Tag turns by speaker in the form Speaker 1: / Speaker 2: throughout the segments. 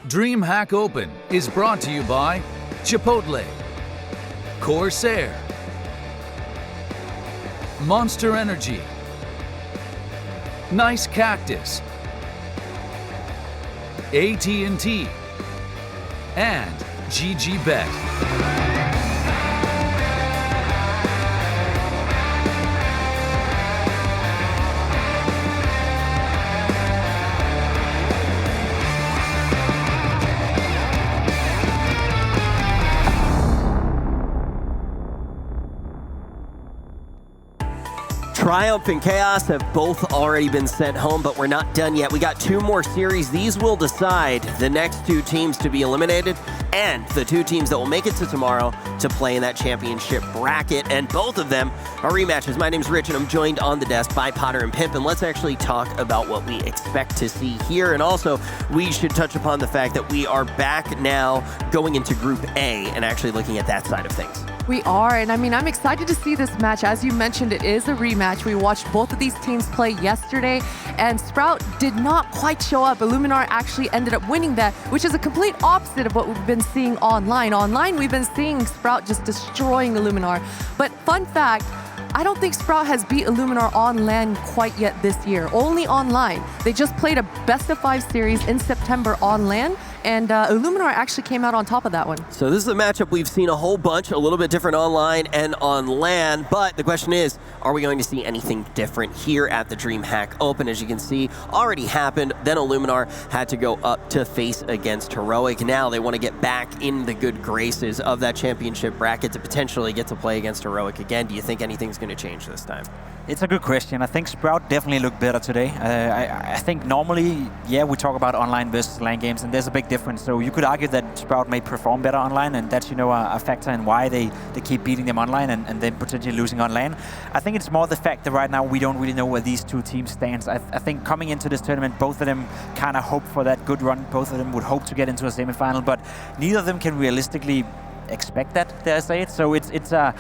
Speaker 1: DreamHack Open is brought to you by Chipotle, Corsair, Monster Energy, Nice Cactus, AT&T, and GGBet.
Speaker 2: Triumph and Chaos have both already been sent home, but we're not done yet. We got 2 more series. These will decide the next 2 teams to be eliminated and the 2 teams that will make it to tomorrow to play in that championship bracket, and both of them are rematches. My name's Rich, and I'm joined on the desk by Potter and Pimp, and let's actually talk about what we expect to see here. And also, we should touch upon the fact that we are back now going into Group A and actually looking at that side of things.
Speaker 3: We are, and I mean, I'm excited to see this match. As you mentioned, it is a rematch. We watched both of these teams play yesterday, and Sprout did not quite show up. Illuminar actually ended up winning that, which is a complete opposite of what we've been seeing online. Online, we've been seeing Sprout just destroying Illuminar. But fun fact, I don't think Sprout has beat Illuminar on LAN quite yet this year, only online. They just played a best-of-5 series in September on LAN, and Illuminar actually came out on top of that one.
Speaker 2: So this is a matchup we've seen a whole bunch, a little bit different online and on LAN, but the question is, are we going to see anything different here at the DreamHack Open? As you can see, already happened. Then Illuminar had to go up to face against Heroic. Now they want to get back in the good graces of that championship bracket to potentially get to play against Heroic again. Do you think anything's going to change this time?
Speaker 4: It's a good question. I think Sprout definitely looked better today. I think normally, yeah, we talk about online versus LAN games, and there's a big difference. So you could argue that Sprout may perform better online, and that's, you know, a factor in why they keep beating them online and then potentially losing on LAN. I think it's more the fact that right now we don't really know where these 2 teams stand. I think coming into this tournament, both of them kind of hope for that good run. Both of them would hope to get into a semifinal, but neither of them can realistically expect that, dare I say it. So it's a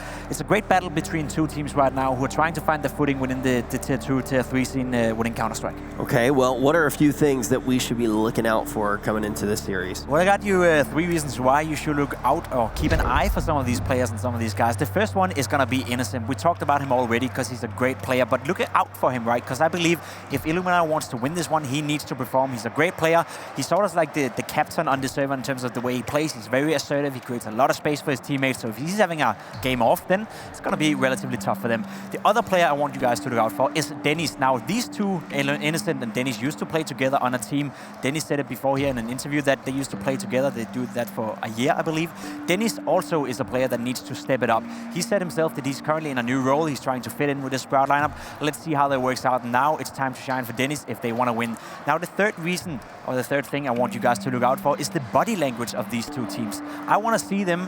Speaker 4: great battle between 2 teams right now who are trying to find their footing within the tier 2, tier 3 scene within Counter-Strike.
Speaker 2: Okay, well, what are a few things that we should be looking out for coming into this series?
Speaker 4: Well, I got you 3 reasons why you should look out or keep an eye for some of these players and some of these guys. The first one is going to be Innocent. We talked about him already because he's a great player, but look out for him, right? Because I believe if Illuminar wants to win this one, he needs to perform. He's a great player. He's sort of like the captain on the server in terms of the way he plays. He's very assertive. He creates a lot of space for his teammates. So if he's having a game off, then it's going to be relatively tough for them. The other player I want you guys to look out for is Dennis. Now, these 2, Innocent and Dennis, used to play together on a team. Dennis said it before here in an interview that they used to play together. They do that for a year, I believe. Dennis also is a player that needs to step it up. He said himself that he's currently in a new role. He's trying to fit in with the Sprout lineup. Let's see how that works out. Now it's time to shine for Dennis if they want to win. Now, the third reason, or the third thing I want you guys to look out for is the body language of these 2 teams. I want to see them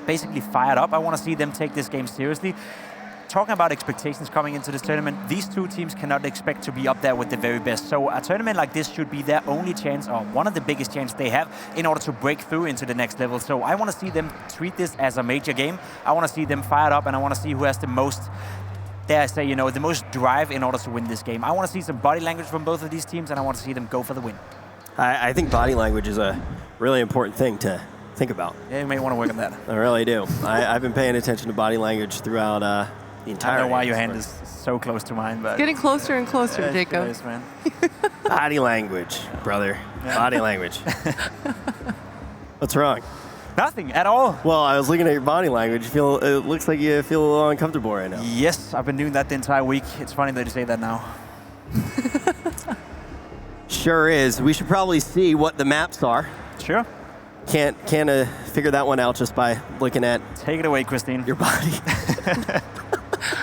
Speaker 4: basically fired up. I want to see them take this game seriously. Talking about expectations coming into this tournament, these 2 teams cannot expect to be up there with the very best. So a tournament like this should be their only chance, or one of the biggest chances they have, in order to break through into the next level. So I want to see them treat this as a major game. I want to see them fired up, and I want to see who has the most, dare I say, you know, the most drive in order to win this game. I want to see some body language from both of these teams, and I want to see them go for the win.
Speaker 2: I think body language is a really important thing to think about.
Speaker 4: Yeah, you may want to work on that.
Speaker 2: I really do. I've been paying attention to body language throughout the entire.
Speaker 4: I don't know why your hand is so close to mine, but
Speaker 3: Getting closer and closer, Jacob.
Speaker 4: Nice, man.
Speaker 2: Body language, brother. Yeah. Body language. What's wrong?
Speaker 4: Nothing at all.
Speaker 2: Well, I was looking at your body language. It looks like you feel a little uncomfortable right now.
Speaker 4: Yes, I've been doing that the entire week. It's funny that you say that now.
Speaker 2: Sure is. We should probably see what the maps are.
Speaker 4: Sure.
Speaker 2: Can't figure that one out just by looking at.
Speaker 4: Take it away, Christine.
Speaker 2: Your body.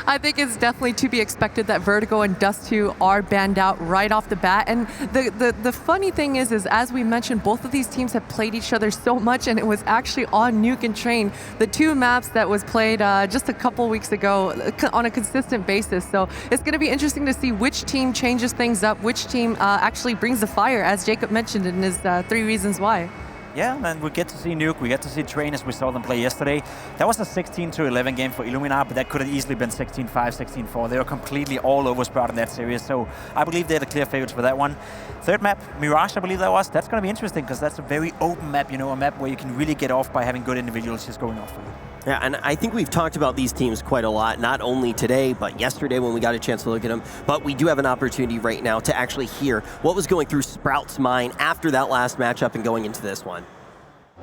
Speaker 3: I think it's definitely to be expected that Vertigo and Dust 2 are banned out right off the bat. And the funny thing is as we mentioned, both of these teams have played each other so much, and it was actually on Nuke and Train, the 2 maps that was played just a couple weeks ago on a consistent basis. So it's going to be interesting to see which team changes things up, which team actually brings the fire, as Jacob mentioned in his 3 reasons why.
Speaker 4: Yeah, and we get to see Nuke, we get to see Train as we saw them play yesterday. That was a 16-11 game for Illuminar, but that could have easily been 16-5, 16-4. They were completely all over Sprout in that series, so I believe they're the clear favorites for that one. Third map, Mirage, I believe that was. That's going to be interesting because that's a very open map, you know, a map where you can really get off by having good individuals just going off for you.
Speaker 2: Yeah, and I think we've talked about these teams quite a lot, not only today, but yesterday when we got a chance to look at them. But we do have an opportunity right now to actually hear what was going through Sprout's mind after that last matchup and going into this one.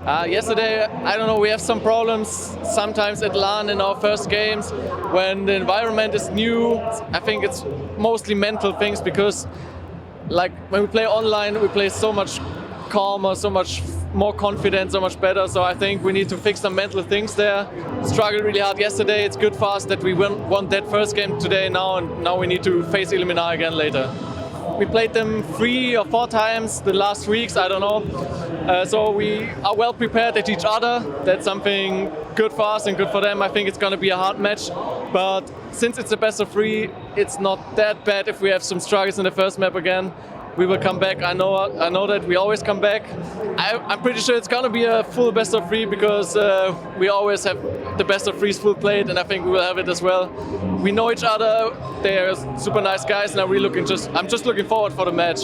Speaker 5: Yesterday, I don't know, we have some problems sometimes at LAN in our first games when the environment is new. I think it's mostly mental things because like when we play online, we play so much calmer, so much more confident, so much better. So I think we need to fix some mental things there. Struggled really hard yesterday. It's good for us that we won that first game today now, and now we need to face Illuminar again later. We played them 3 or 4 times the last weeks, I don't know. So we are well prepared at each other. That's something good for us and good for them. I think it's going to be a hard match. But since it's a best of 3, it's not that bad if we have some struggles in the first map again. We will come back. I know that we always come back. I'm pretty sure it's going to be a full best of 3 because we always have the best of 3s full played, and I think we will have it as well. We know each other. They're super nice guys, and I'm just looking forward for the match.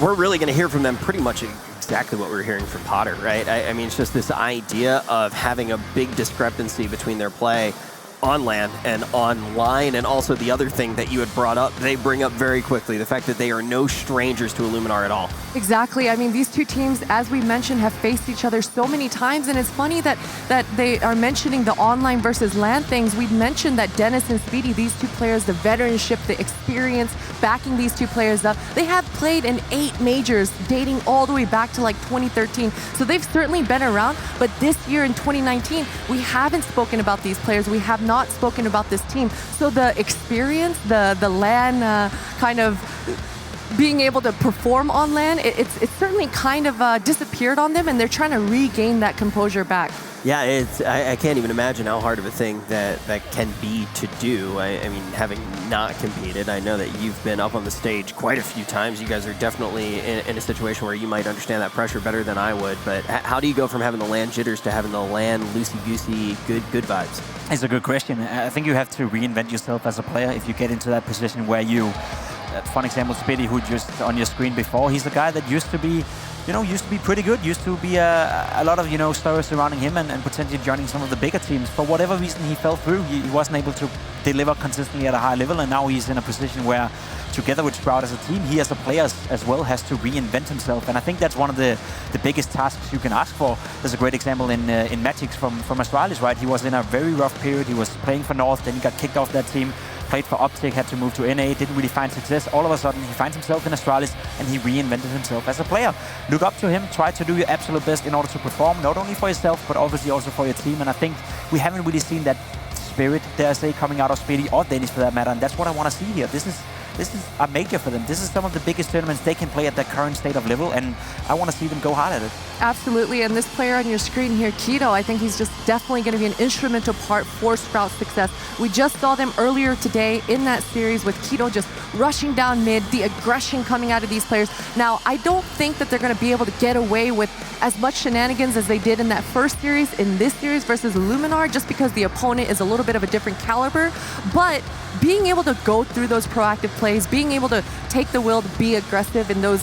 Speaker 2: We're really going to hear from them pretty much exactly what we're hearing from Potter, right? I mean, it's just this idea of having a big discrepancy between their play on LAN and online, and also the other thing that you had brought up, they bring up very quickly, the fact that they are no strangers to Illuminar at all.
Speaker 3: Exactly. I mean, these two teams, as we mentioned, have faced each other so many times, and it's funny that they are mentioning the online versus LAN things. We'd mentioned that Dennis and Speedy, these two players, the veteranship, the experience, backing these two players up, they have played in 8 majors, dating all the way back to like 2013. So they've certainly been around, but this year in 2019, we haven't spoken about these players. We have not spoken about this team. So the experience, the LAN kind of being able to perform on LAN, it's certainly kind of disappeared on them, and they're trying to regain that composure back.
Speaker 2: Yeah, I can't even imagine how hard of a thing that can be to do. I mean, having not competed, I know that you've been up on the stage quite a few times. You guys are definitely in a situation where you might understand that pressure better than I would. But how do you go from having the LAN jitters to having the LAN loosey-goosey, good vibes?
Speaker 4: It's a good question. I think you have to reinvent yourself as a player if you get into that position where you... Fun example, Speedy, who just on your screen before, he's a guy that used to be pretty good, used to be a lot of, stories surrounding him and potentially joining some of the bigger teams. For whatever reason, he fell through. He wasn't able to deliver consistently at a high level, and now he's in a position where, together with Sprout as a team, he as a player as well has to reinvent himself. And I think that's one of the biggest tasks you can ask for. There's a great example in Magix from Astralis, right? He was in a very rough period. He was playing for North, then he got kicked off that team. Played for Optic, had to move to NA, didn't really find success. All of a sudden, he finds himself in Astralis, and he reinvented himself as a player. Look up to him, try to do your absolute best in order to perform, not only for yourself, but obviously also for your team. And I think we haven't really seen that spirit, dare I say, coming out of Speedy or Dennis for that matter, and that's what I want to see here. This is a major for them. This is some of the biggest tournaments they can play at their current state of level, and I want to see them go hard at it.
Speaker 3: Absolutely, and this player on your screen here, Keto, I think he's just definitely going to be an instrumental part for Sprout's success. We just saw them earlier today in that series with Keto just rushing down mid, the aggression coming out of these players. Now, I don't think that they're going to be able to get away with as much shenanigans as they did in that first series, in this series versus Illuminar, just because the opponent is a little bit of a different caliber. But being able to go through those proactive plays, being able to take the will to be aggressive in those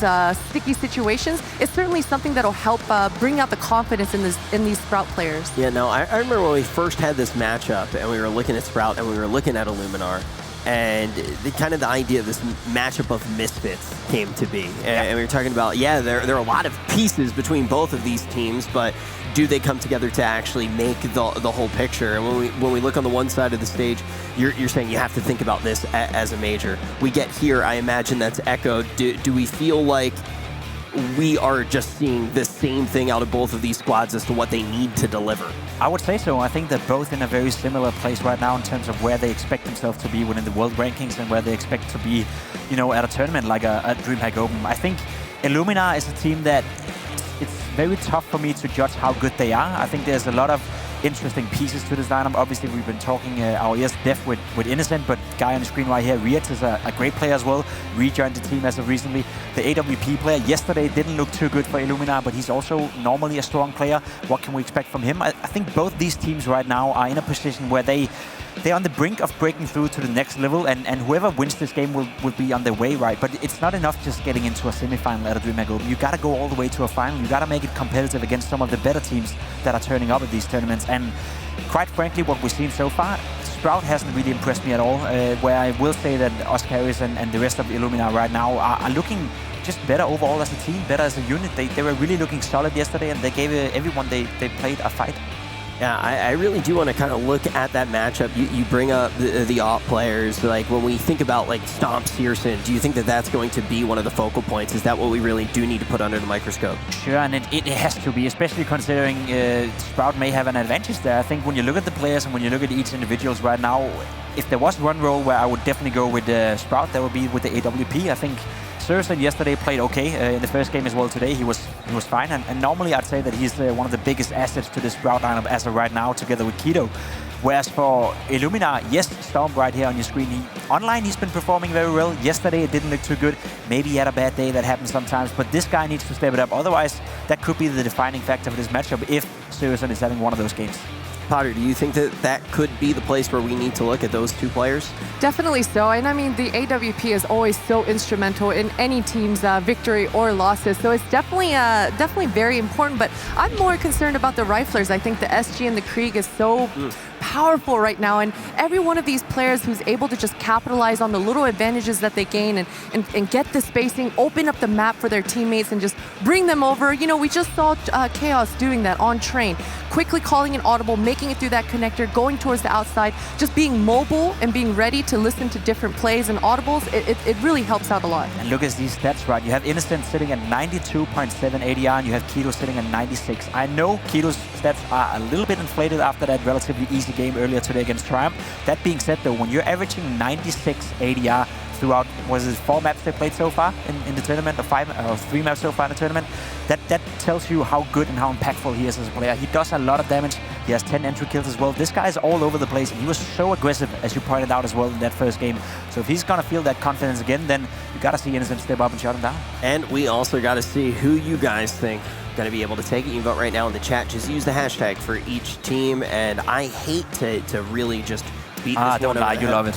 Speaker 3: sticky situations, is certainly something that'll help bring out the confidence in these Sprout players.
Speaker 2: Yeah, no, I remember when we first had this matchup and we were looking at Sprout and we were looking at Illuminar, and the idea of this matchup of misfits came to be. And we were talking about, there are a lot of pieces between both of these teams, but do they come together to actually make the whole picture? And when we look on the one side of the stage, you're saying you have to think about this as a major. We get here, I imagine that's echoed. Do we feel like we are just seeing the same thing out of both of these squads as to what they need to deliver?
Speaker 4: I would say so. I think they're both in a very similar place right now in terms of where they expect themselves to be within the world rankings and where they expect to be, at a tournament like a DreamHack Open. I think Illuminar is a team that it's very tough for me to judge how good they are. I think there's a lot of interesting pieces to this lineup. Obviously, we've been talking our ears deaf with Innocent, but guy on the screen right here, Rietz, is a great player as well. Rejoined the team as of recently. The AWP player yesterday didn't look too good for Illuminar, but he's also normally a strong player. What can we expect from him? I think both these teams right now are in a position where they're on the brink of breaking through to the next level, and whoever wins this game will be on their way, right? But it's not enough just getting into a semi-final at a DreamHack Open. You gotta go all the way to a final. You gotta make it competitive against some of the better teams that are turning up at these tournaments. And quite frankly, what we've seen so far, Sprout hasn't really impressed me at all. Where I will say that Oscaris and the rest of Illuminar right now are looking just better overall as a team, better as a unit. They were really looking solid yesterday, and they gave everyone they played a fight.
Speaker 2: Yeah, I really do want to kind of look at that matchup. You bring up the AWP players. Like, when we think about, like, Stomp Searson, do you think that that's going to be one of the focal points? Is that what we really do need to put under the microscope?
Speaker 4: Sure, and it has to be, especially considering Sprout may have an advantage there. I think when you look at the players and when you look at each individuals right now, if there was one role where I would definitely go with Sprout, that would be with the AWP. I think Searson yesterday played okay in the first game as well today. He was fine, and normally I'd say that he's one of the biggest assets to this Sprout lineup as of right now, together with Keto. Whereas for Illuminar, yes, Stomp right here on your screen. Online, he's been performing very well. Yesterday, it didn't look too good. Maybe he had a bad day. That happens sometimes. But this guy needs to step it up. Otherwise, that could be the defining factor for this matchup if Searson is having one of those games.
Speaker 2: Potter, do you think that that could be the place where we need to look at those two players?
Speaker 3: Definitely so. And I mean, the AWP is always so instrumental in any team's victory or losses. So it's definitely very important. But I'm more concerned about the riflers. I think the SG and the Krieg is so powerful right now, and every one of these players who's able to just capitalize on the little advantages that they gain and get the spacing, open up the map for their teammates and just bring them over. You know, we just saw Chaos doing that on train, quickly calling an audible, making it through that connector, going towards the outside, just being mobile and being ready to listen to different plays and audibles. It really helps out a lot.
Speaker 4: And look at these stats, right? You have Innocent sitting at 92.7 ADR, and you have Keto sitting at 96. I know Keto's stats are a little bit inflated after that relatively easy game earlier today against Triumph. That being said, though, when you're averaging 96 ADR throughout, was it 4 maps they played so far in the tournament, or 3 maps so far in the tournament, that tells you how good and how impactful he is as a player. He does a lot of damage. He has 10 entry kills as well. This guy is all over the place, and he was so aggressive, as you pointed out as well in that first game. So if he's gonna feel that confidence again, then you gotta see Innocent step up and shut him down.
Speaker 2: And we also gotta see who you guys think going to be able to take it. You can vote right now in the chat. Just use the hashtag for each team, and I hate to really just beat this
Speaker 4: don't
Speaker 2: one
Speaker 4: lie, you love it.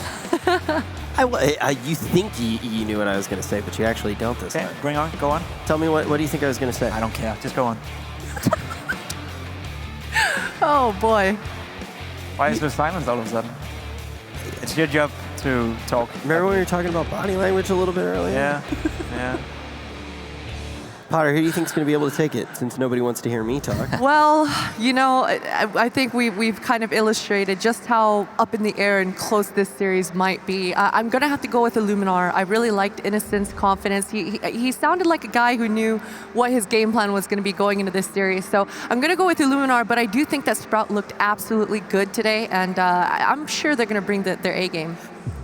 Speaker 2: You think you knew what I was going to say, but you actually don't this time.
Speaker 4: Bring on, go on.
Speaker 2: Tell me what do you think I was going to say?
Speaker 4: I don't care, just go on.
Speaker 3: Oh boy.
Speaker 4: Why is there silence all of a sudden? It's your job to talk.
Speaker 2: Remember when we were talking about body language a little bit earlier?
Speaker 4: Yeah, yeah.
Speaker 2: Potter, who do you think is going to be able to take it, since nobody wants to hear me talk?
Speaker 3: Well, you know, I think we've kind of illustrated just how up in the air and close this series might be. I'm going to have to go with Illuminar. I really liked Innocent's confidence. He sounded like a guy who knew what his game plan was going to be going into this series. So I'm going to go with Illuminar, but I do think that Sprout looked absolutely good today, and I'm sure they're going to bring their A game.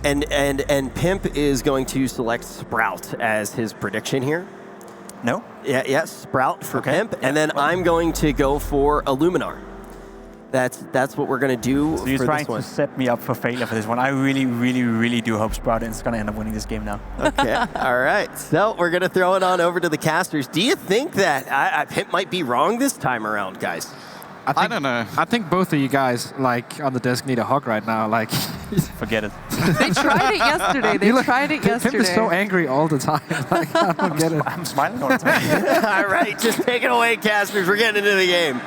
Speaker 2: And Pimp is going to select Sprout as his prediction here.
Speaker 4: No?
Speaker 2: Yeah, Sprout for Pimp, and then I'm going to go for Illuminar. That's what we're going to do.
Speaker 4: So you're trying to set me up for failure for this one. I really, really, really do hope Sprout is going to end up winning this game now.
Speaker 2: Okay, all right. So we're going to throw it on over to the casters. Do you think that Pimp might be wrong this time around, guys?
Speaker 6: I don't know. I think both of you guys, like, on the desk need a hug right now. Like,
Speaker 4: forget it.
Speaker 3: They tried it yesterday.
Speaker 6: Pimp is so angry all the time. Like, I don't get it.
Speaker 4: I'm smiling all the time.
Speaker 2: All right, just take it away, casters. We're getting into the game.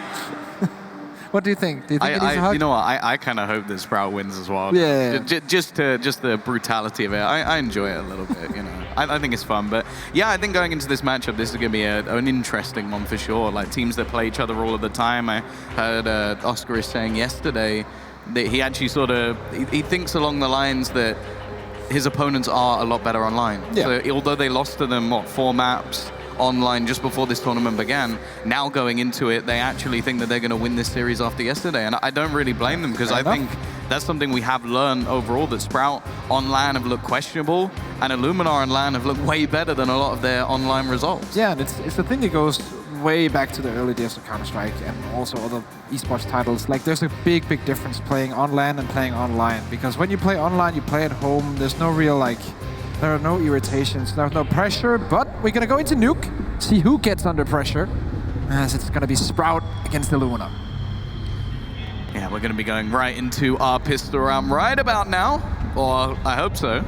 Speaker 6: What do you think? Do you think it needs a hug?
Speaker 7: You know what? I kind of hope that Sprout wins as well.
Speaker 6: Yeah.
Speaker 7: Just the brutality of it. I enjoy it a little bit. You know, I think it's fun. But yeah, I think going into this matchup, this is going to be an interesting one for sure. Like teams that play each other all of the time. I heard Oscar is saying yesterday that he actually he thinks along the lines that his opponents are a lot better online.
Speaker 6: Yeah.
Speaker 7: So although they lost to them 4 maps online just before this tournament began, now going into it, they actually think that they're going to win this series after yesterday, and I don't really blame them, because I think that's something we have learned overall, that Sprout on LAN have looked questionable, and Illuminar on LAN have looked way better than a lot of their online results.
Speaker 6: Yeah, and it's the thing that goes way back to the early days of Counter-Strike and also other esports titles. Like, there's a big difference playing on LAN and playing online. Because when you play online, you play at home, there's no real, like, there are no irritations, there's no pressure, but we're gonna go into Nuke, see who gets under pressure, as it's gonna be Sprout against Illuminar.
Speaker 7: Yeah, we're going to be going right into our pistol round right about now, or I hope so.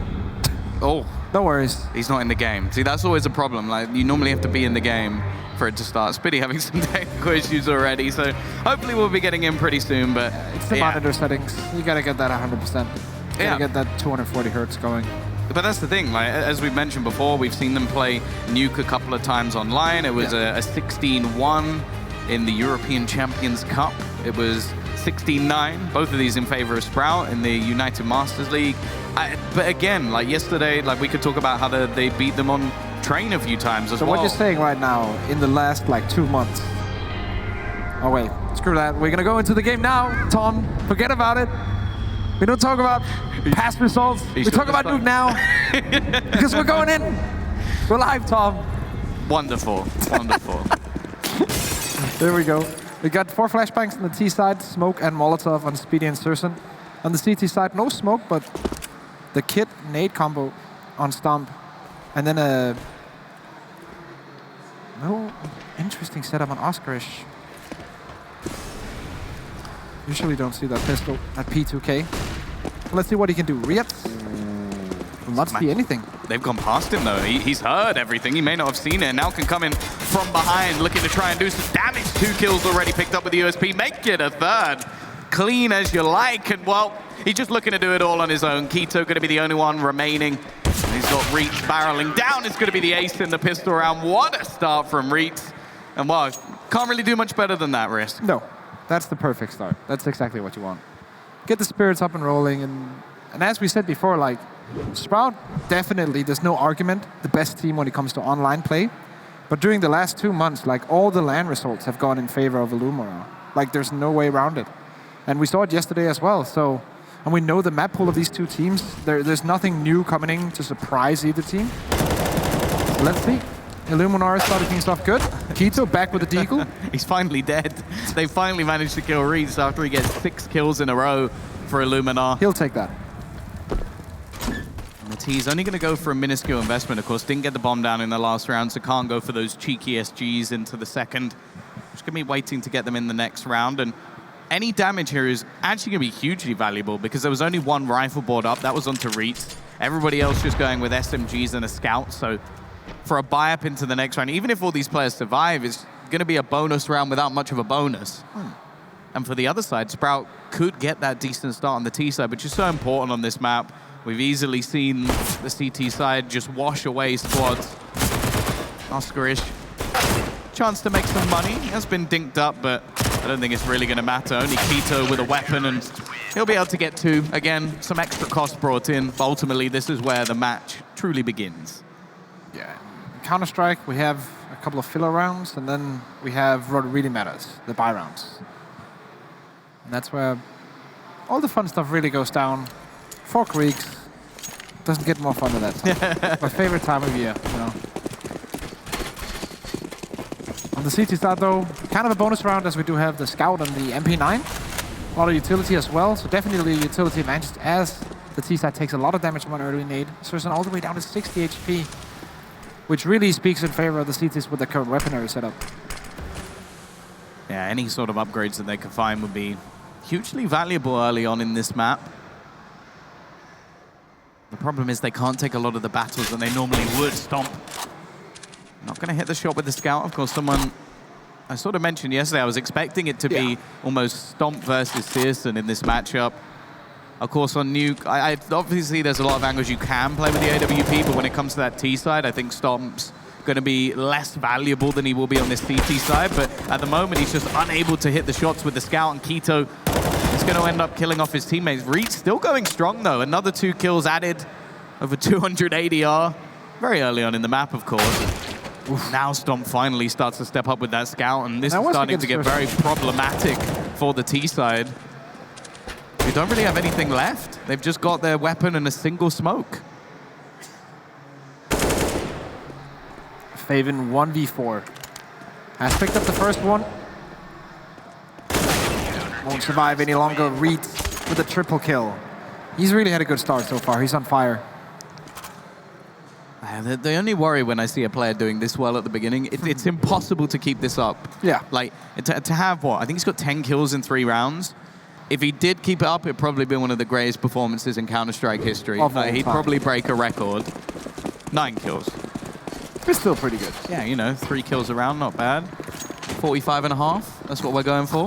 Speaker 7: Oh.
Speaker 6: No worries.
Speaker 7: He's not in the game. See, that's always a problem. Like, you normally have to be in the game for it to start. Spitty having some technical issues already, so hopefully we'll be getting in pretty soon, but
Speaker 6: it's the monitor settings. You gotta get that 100%. You gotta get that 240 hertz going.
Speaker 7: But that's the thing, like, as we've mentioned before, we've seen them play Nuke a couple of times online. It was a 16-1 in the European Champions Cup. It was 16-9, both of these in favor of Sprout in the United Masters League. But again, like yesterday, like we could talk about how they beat them on train a few times as well.
Speaker 6: So what you're saying right now, in the last like 2 months. Oh wait, screw that. We're gonna go into the game now, Tom. Forget about it. We don't talk about past results. We talk about Nuke now. Because we're going in. We're live, Tom.
Speaker 7: Wonderful, wonderful.
Speaker 6: There we go. We got 4 flashbangs on the T side, smoke and Molotov on Speedy and Sursen. On the CT side, no smoke, but the kit nade combo on Stomp. And then a interesting setup on Oscarish. Usually don't see that pistol at P2K. Let's see what he can do. Riot will not see anything.
Speaker 7: They've gone past him though. He's heard everything. He may not have seen it, and now can come in from behind, looking to try and do some damage. 2 kills already picked up with the USP. Make it a third. Clean as you like, and well, he's just looking to do it all on his own. Keto going to be the only one remaining. And he's got Reach barreling down. It's going to be the ace in the pistol round. What a start from Reach. And well, can't really do much better than that, Risk.
Speaker 6: No, that's the perfect start. That's exactly what you want. Get the spirits up and rolling, and as we said before, like, Sprout, definitely, there's no argument, the best team when it comes to online play. But during the last 2 months, like, all the LAN results have gone in favor of Illuminar. Like, there's no way around it. And we saw it yesterday as well, so... And we know the map pool of these 2 teams. There's nothing new coming in to surprise either team. So let's see. Illuminar started things off good. Keto back with a deagle.
Speaker 7: He's finally dead. They finally managed to kill Reeds after he gets 6 kills in a row for Illuminar.
Speaker 6: He'll take that.
Speaker 7: He's only going to go for a minuscule investment, of course. Didn't get the bomb down in the last round, so can't go for those cheeky SGs into the second. Just going to be waiting to get them in the next round. And any damage here is actually going to be hugely valuable because there was only 1 rifle board up. That was onto Reeds. Everybody else just going with SMGs and a scout. So for a buy up into the next round, even if all these players survive, it's going to be a bonus round without much of a bonus. And for the other side, Sprout could get that decent start on the T side, which is so important on this map. We've easily seen the CT side just wash away squads. Oscarish, chance to make some money. He has been dinked up, but I don't think it's really going to matter. Only Keto with a weapon, and he'll be able to get 2. Again, some extra cost brought in, but ultimately this is where the match truly begins.
Speaker 6: Yeah, in Counter-Strike, we have a couple of filler rounds, and then we have what really matters, the buy rounds. And that's where all the fun stuff really goes down. 4 Creeks doesn't get more fun than that. My favorite time of year, you know. On the CT side, though, kind of a bonus round as we do have the Scout and the MP9. A lot of utility as well, so definitely utility advantage as the T side takes a lot of damage from an early nade. Sursen all the way down to 60 HP, which really speaks in favor of the CTs with the current weaponry setup.
Speaker 7: Yeah, any sort of upgrades that they can find would be hugely valuable early on in this map. The problem is they can't take a lot of the battles that they normally would. Stomp. Not going to hit the shot with the Scout. Of course, someone I sort of mentioned yesterday, I was expecting it to be almost Stomp versus Searson in this matchup. Of course, on Nuke, obviously there's a lot of angles you can play with the AWP, but when it comes to that T side, I think Stomp's going to be less valuable than he will be on this CT side. But at the moment, he's just unable to hit the shots with the Scout, and Keto is going to end up killing off his teammates. Reach still going strong, though. Another 2 kills added, over 200 ADR. Very early on in the map, of course. Oof. Now Stomp finally starts to step up with that Scout, and this is starting to get very problematic for the T side. who don't really have anything left. They've just got their weapon and a single smoke.
Speaker 6: Faven 1v4. Has picked up the first one. Won't survive any longer. Reed with a triple kill. He's really had a good start so far. He's on fire.
Speaker 7: The only worry when I see a player doing this well at the beginning, it's impossible to keep this up.
Speaker 6: Yeah.
Speaker 7: Like, to have what? I think he's got 10 kills in 3 rounds. If he did keep it up, it'd probably be one of the greatest performances in Counter-Strike history. He'd probably break a record. 9 kills.
Speaker 6: It's still pretty good.
Speaker 7: Yeah, you know, 3 kills a round, not bad. 45.5, that's what we're going for.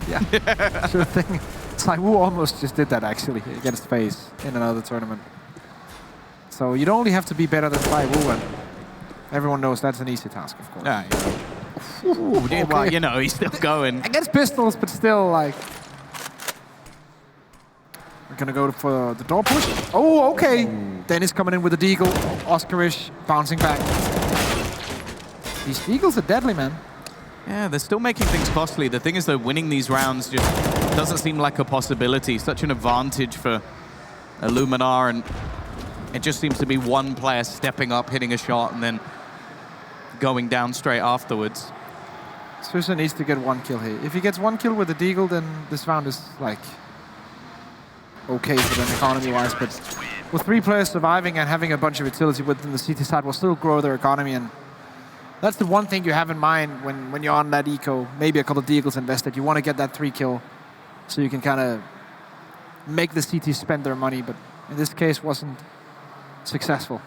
Speaker 6: Yeah, sure thing. Saiwu almost just did that, actually, against FaZe in another tournament. So you'd only have to be better than Saiwu, and everyone knows that's an easy task, of course.
Speaker 7: Yeah, yeah. Well, you know, he's still going.
Speaker 6: Against pistols, but still, like... We're gonna go for the door push. Oh, okay. Dennis coming in with a deagle. Oscarish bouncing back. These deagles are deadly, man.
Speaker 7: Yeah, they're still making things costly. The thing is, though, winning these rounds just doesn't seem like a possibility. Such an advantage for Illuminar, and it just seems to be one player stepping up, hitting a shot, and then going down straight afterwards.
Speaker 6: Susan needs to get 1 kill here. If he gets 1 kill with the deagle, then this round is, like, okay for them economy-wise. But with 3 players surviving and having a bunch of utility within the CT side will still grow their economy, and that's the one thing you have in mind when you're on that eco. Maybe a couple of deagles invested. You want to get that 3 kill so you can kind of make the CT spend their money, but in this case wasn't successful.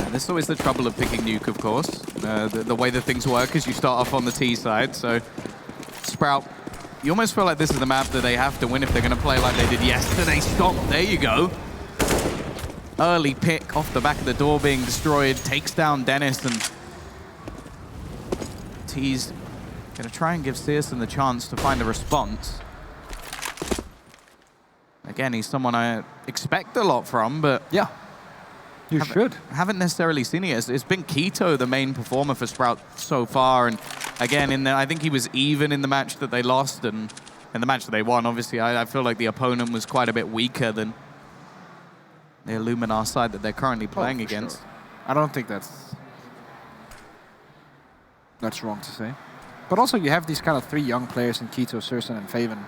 Speaker 7: This is always the trouble of picking Nuke, of course. The way that things work is you start off on the T side, so Sprout, you almost feel like this is the map that they have to win if they're going to play like they did yesterday. Stop, there you go. Early pick off the back of the door being destroyed, takes down Dennis, and T's going to try and give Searson the chance to find a response. Again, he's someone I expect a lot from, but
Speaker 6: yeah, you should.
Speaker 7: Haven't necessarily seen it. It's been Keto, the main performer for Sprout so far, and again, I think he was even in the match that they lost, and in the match that they won, obviously, I feel like the opponent was quite a bit weaker than the Illuminar side that they're currently playing against.
Speaker 6: Sure. I don't think that's wrong to say. But also, you have these kind of 3 young players in Keto, Searson, and Faven,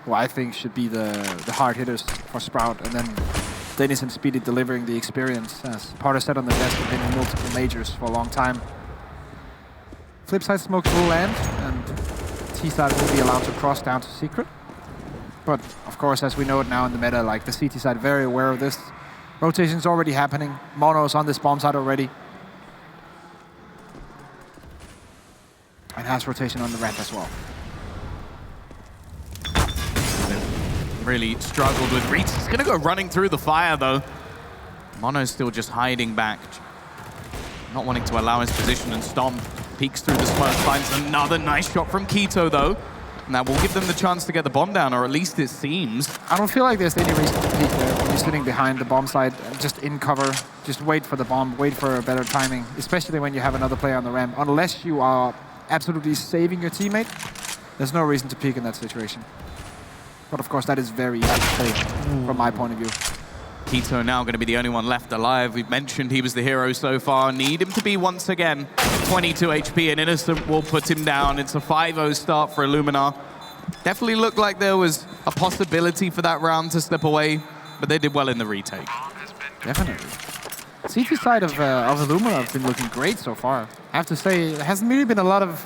Speaker 6: who I think should be the hard hitters for Sprout, and then Dennis and Speedy delivering the experience. As Porter said on the desk, they've been in multiple majors for a long time. Flipside smokes will land, and T-side will be allowed to cross down to Secret. But, of course, as we know it now in the meta, like the CT side very aware of this. Rotation's already happening. Mono's on this bomb side already. And has rotation on the ramp as well.
Speaker 7: Really struggled with Reach. He's going to go running through the fire, though. Mono's still just hiding back. Not wanting to allow his position, and Stomp peeks through the smoke, finds another nice shot from Keto, though. And that will give them the chance to get the bomb down, or at least it seems.
Speaker 6: I don't feel like there's any reason to peek there when you're sitting behind the bomb side, just in cover. Just wait for the bomb, wait for a better timing, especially when you have another player on the ramp. Unless you are absolutely saving your teammate, there's no reason to peek in that situation. But of course, that is very easy to play from my point of view.
Speaker 7: Keto now going to be the only one left alive. We've mentioned he was the hero so far. Need him to be once again. 22 HP, and Innocent will put him down. It's a 5-0 start for Illuminar. Definitely looked like there was a possibility for that round to slip away, but they did well in the retake.
Speaker 6: Definitely. CT side of Illuminar have been looking great so far. I have to say, there hasn't really been a lot of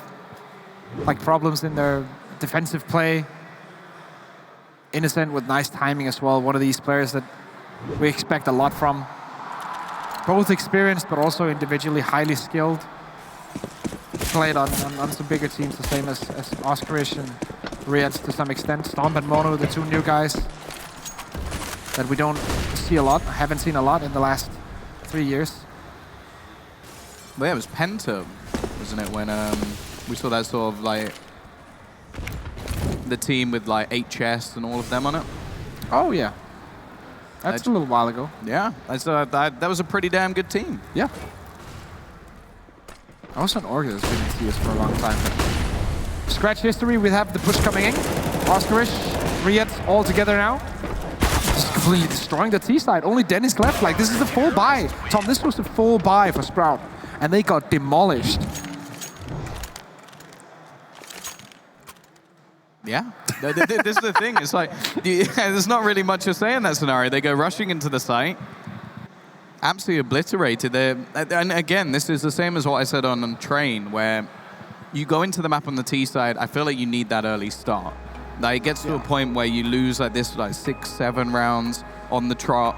Speaker 6: problems in their defensive play. Innocent with nice timing as well. One of these players that we expect a lot from. Both experienced, but also individually highly skilled. Played on some bigger teams, the same as Oscarish and Riyadz to some extent. Stomp and Mono, the 2 new guys that we don't see a lot, haven't seen a lot in the last 3 years.
Speaker 7: Well, yeah, it was Penta, wasn't it, when we saw that sort of like the team with like 8 chests and all of them on it.
Speaker 6: Oh yeah, that's a little while ago.
Speaker 7: Yeah, that was a pretty damn good team.
Speaker 6: Yeah. I was on Orga that's been in CS for a long time. But scratch history, we have the push coming in. Oscarish, Riet all together now. Just completely destroying the T side. Only Dennis left. Like, this is a full buy. Tom, this was a full buy for Sprout. And they got demolished.
Speaker 7: Yeah, this is the thing. It's like, there's not really much to say in that scenario. They go rushing into the site. Absolutely obliterated. And again, this is the same as what I said on Train, where you go into the map on the T side, I feel like you need that early start. Like, it gets to a point where you lose like this, like 6-7 rounds on the trot.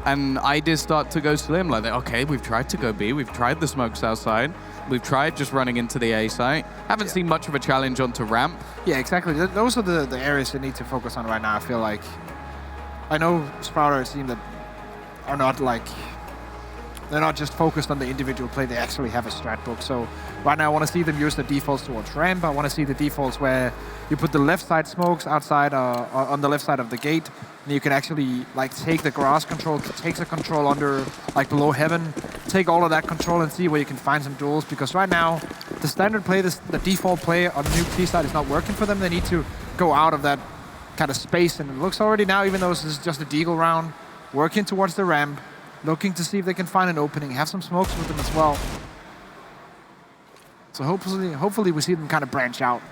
Speaker 7: And ideas start to go slim. Like, okay, we've tried to go B, we've tried the smokes outside, we've tried just running into the A site. Haven't seen much of a challenge onto ramp.
Speaker 6: Yeah, exactly. Those are the areas they need to focus on right now, I feel like. I know Sprout are a team that are not like, they're not just focused on the individual play, they actually have a strat book. So right now I want to see them use the defaults towards ramp. I want to see the defaults where you put the left side smokes outside on the left side of the gate, and you can actually like take the grass control, take the control under like below heaven, take all of that control and see where you can find some duels. Because right now the standard play, the default play on the new T side is not working for them. They need to go out of that kind of space, and it looks already now, even though this is just a deagle round, working towards the ramp, looking to see if they can find an opening, have some smokes with them as well. So hopefully we see them kind of branch out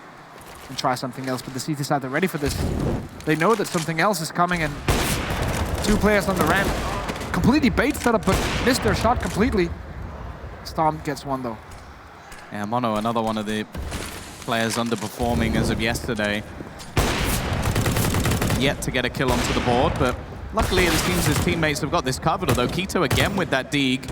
Speaker 6: and try something else. But the CT side, they're ready for this. They know that something else is coming, and 2 players on the ramp completely bait setup, but missed their shot completely. Stomp gets one though.
Speaker 7: Yeah, Mono, another one of the players underperforming as of yesterday. Yet to get a kill onto the board, but luckily, it seems his teammates have got this covered, although Keto again with that Deeg.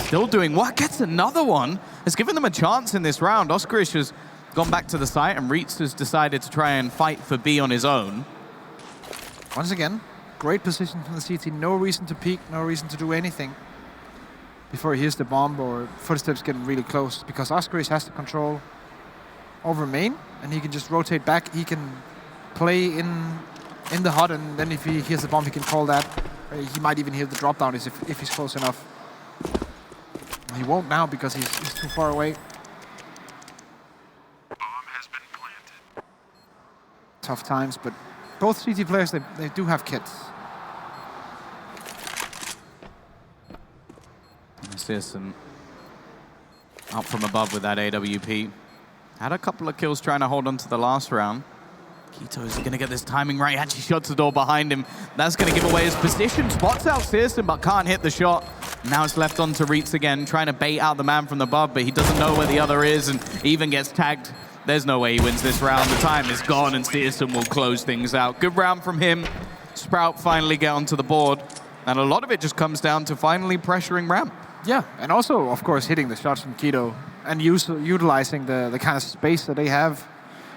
Speaker 7: Still doing what? Gets another one. Has given them a chance in this round. Oscarish has gone back to the site, and Reitz has decided to try and fight for B on his own.
Speaker 6: Once again, great position from the CT. No reason to peek, no reason to do anything before he hears the bomb or footsteps getting really close, because Oscarish has the control over main, and he can just rotate back. He can play in the HUD, and then if he hears the bomb, he can call that. He might even hear the drop down if he's close enough. He won't now because he's too far away.
Speaker 8: Bomb has been planted.
Speaker 6: Tough times, but both CT players, they do have kits.
Speaker 7: Searson out from above with that AWP. Had a couple of kills trying to hold on to the last round. Keto's going to get this timing right. Actually shuts the door behind him. That's going to give away his position. Spots out Searson, but can't hit the shot. Now it's left on to Reitz again, trying to bait out the man from above, but he doesn't know where the other is and even gets tagged. There's no way he wins this round. The time is gone, and Searson will close things out. Good round from him. Sprout finally get onto the board, and a lot of it just comes down to finally pressuring ramp.
Speaker 6: Yeah, and also, of course, hitting the shots from Keto and utilizing the kind of space that they have.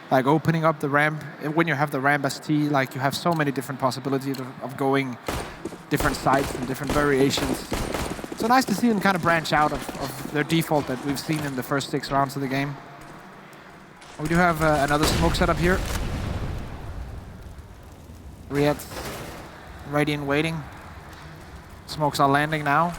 Speaker 6: Like opening up the ramp. When you have the ramp as T, like you have so many different possibilities of going different sites and different variations. So nice to see them kind of branch out of their default that we've seen in the first 6 rounds of the game. We do have another smoke setup here. Riet's ready and waiting. Smokes are landing now.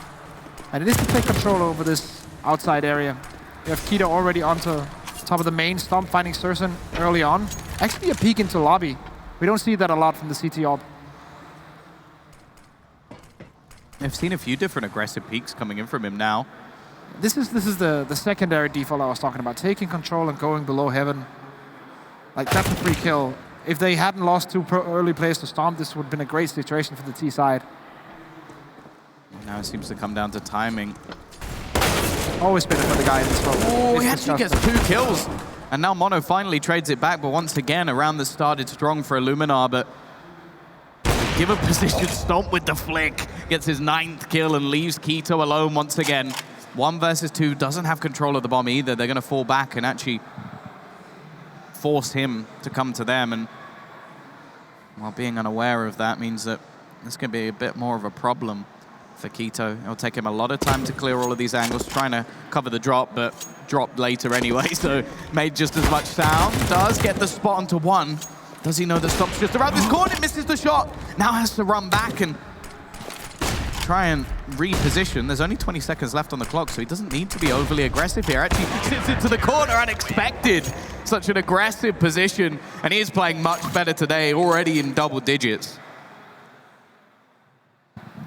Speaker 6: And it is to take control over this outside area. We have Keto already onto top of the main. Stomp finding Searson early on. Actually a peek into lobby. We don't see that a lot from the CT op.
Speaker 7: I've seen a few different aggressive peaks coming in from him now.
Speaker 6: This is the secondary default I was talking about. Taking control and going below heaven. Like, that's a free kill. If they hadn't lost 2 early players to Stomp, this would have been a great situation for the T side.
Speaker 7: Now it seems to come down to timing.
Speaker 6: Always been for the guy in this role.
Speaker 7: Oh, he actually gets 2 kills. And now Mono finally trades it back, but once again, a round that started strong for Illuminar, but give a position Stomp with the flick. Gets his 9th kill and leaves Keto alone once again. 1 versus 2, doesn't have control of the bomb either. They're going to fall back and actually force him to come to them. And while being unaware of that means that it's going to be a bit more of a problem for Keto. It'll take him a lot of time to clear all of these angles, trying to cover the drop, but dropped later anyway, so made just as much sound. Does get the spot onto 1. Does he know the stop's just around this corner? Misses the shot. Now has to run back, and try and reposition. There's only 20 seconds left on the clock, so he doesn't need to be overly aggressive here. Actually sits into the corner, unexpected. Such an aggressive position, and he is playing much better today, already in double digits.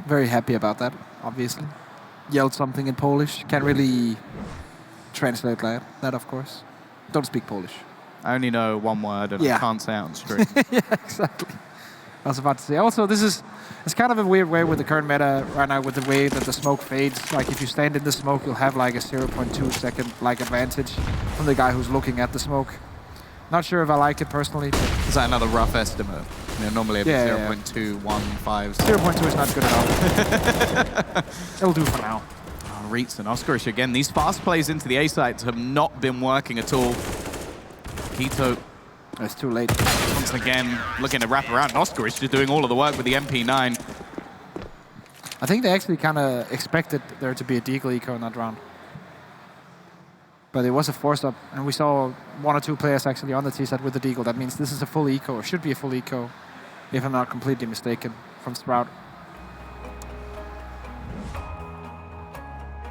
Speaker 6: Very happy about that, obviously. Yelled something in Polish. Can't really translate that, of course. Don't speak Polish.
Speaker 7: I only know one word, and I can't say it on stream.
Speaker 6: Yeah, exactly. I was about to say. Also, it's kind of a weird way with the current meta right now, with the way that the smoke fades. Like, if you stand in the smoke, you'll have like a 0.2 second like advantage from the guy who's looking at the smoke. Not sure if I like it personally.
Speaker 7: Is that another rough estimate? You know, normally 0.215.
Speaker 6: 0.2 is not good enough. It'll do for now.
Speaker 7: Oh, Reitz and Oscarish again. These fast plays into the A sites have not been working at all. Keto.
Speaker 6: It's too late.
Speaker 7: Once again, looking to wrap around. Oscarish just doing all of the work with the MP9.
Speaker 6: I think they actually kind of expected there to be a Deagle eco in that round. But it was a force up, and we saw 1 or 2 players actually on the T side with the Deagle. That means this is a full eco, or should be a full eco, if I'm not completely mistaken, from Sprout.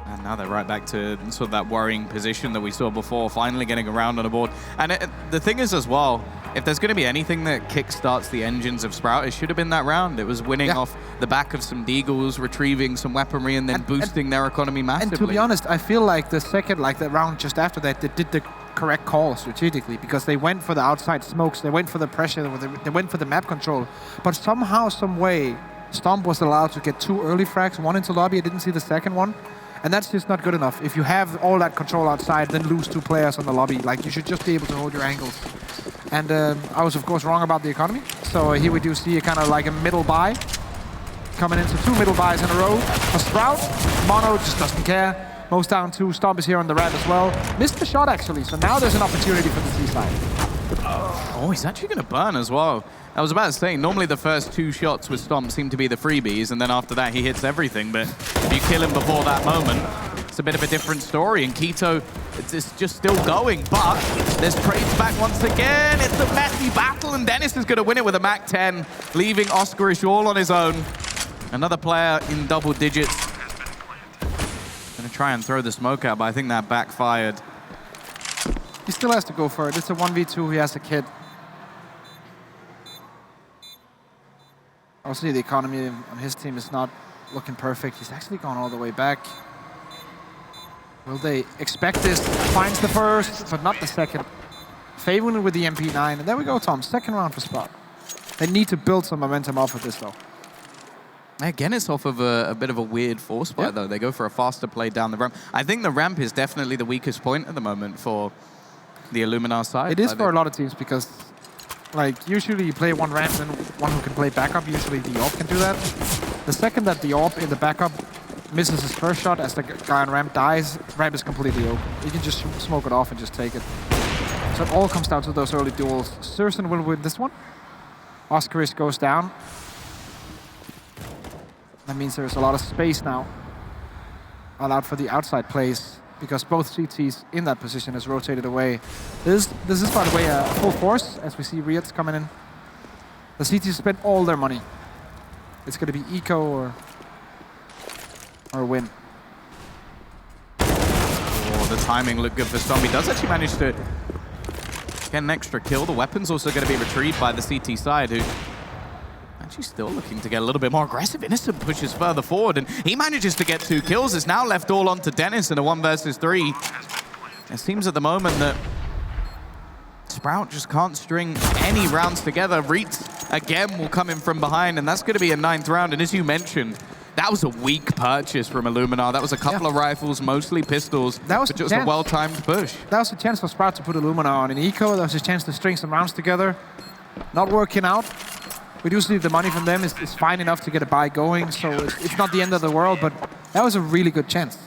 Speaker 7: And now they're right back to sort of that worrying position that we saw before, finally getting around on the board. And the thing is as well, if there's going to be anything that kickstarts the engines of Sprout, it should have been that round. It was winning off the back of some Deagles, retrieving some weaponry, and then boosting their economy massively.
Speaker 6: And to be honest, I feel like the second, like the round just after that, they did the correct call strategically, because they went for the outside smokes, they went for the pressure, they went for the map control. But somehow, some way, Stomp was allowed to get 2 early frags, 1 into lobby. I didn't see the second one. And that's just not good enough. If you have all that control outside, then lose 2 players on the lobby. Like, you should just be able to hold your angles. And I was, of course, wrong about the economy. So here we do see a kind of like a middle buy. Coming into 2 middle buys in a row. For Sprout, Mono just doesn't care. Most down 2. Stomp is here on the red as well. Missed the shot, actually. So now there's an opportunity for the T side.
Speaker 7: Oh, he's actually going to burn as well. I was about to say, normally the first 2 shots with Stomp seem to be the freebies, and then after that he hits everything. But if you kill him before that moment, it's a bit of a different story. And Keto, it's just still going, but there's trades back once again. It's a messy battle, and Dennis is going to win it with a Mac 10, leaving Oscarish all on his own. Another player in double digits. Going to try and throw the smoke out, but I think that backfired.
Speaker 6: He still has to go for it. It's a 1v2. He has a kid. Obviously, the economy on his team is not looking perfect. He's actually gone all the way back. Will they expect this? Finds the first, but not the second. Favoring with the MP9. And there we go, Tom. Second round for Sprout. They need to build some momentum off of this, though.
Speaker 7: Again, it's off of a bit of a weird force play, though. They go for a faster play down the ramp. I think the ramp is definitely the weakest point at the moment for the Illuminar side.
Speaker 6: It is for a lot of teams, because like, usually you play one ramp and one who can play backup. Usually the AWP can do that. The second that the AWP in the backup misses his first shot as the guy on ramp dies, ramp is completely open. You can just smoke it off and just take it. So it all comes down to those early duels. Sursen will win this one. Oscarish goes down. That means there's a lot of space now allowed for the outside plays, because both CTs in that position has rotated away. This is, by the way, a full force, as we see Riots coming in. The CTs spent all their money. It's going to be eco or win.
Speaker 7: Oh, the timing looked good for Stomp. He does actually manage to get an extra kill. The weapon's also going to be retrieved by the CT side, who actually still looking to get a little bit more aggressive. Innocent pushes further forward, and he manages to get 2 kills. It's now left all onto Dennis in a 1 versus 3. It seems at the moment that Sprout just can't string any rounds together. Reitz again will come in from behind, and that's going to be a 9th round. And as you mentioned, that was a weak purchase from Illuminar. That was a couple of rifles, mostly pistols, but just a well-timed push.
Speaker 6: That was a chance for Sprout to put Illuminar on an eco. That was a chance to string some rounds together. Not working out. We do see the money from them is fine enough to get a buy going, so it's not the end of the world, but that was a really good chance.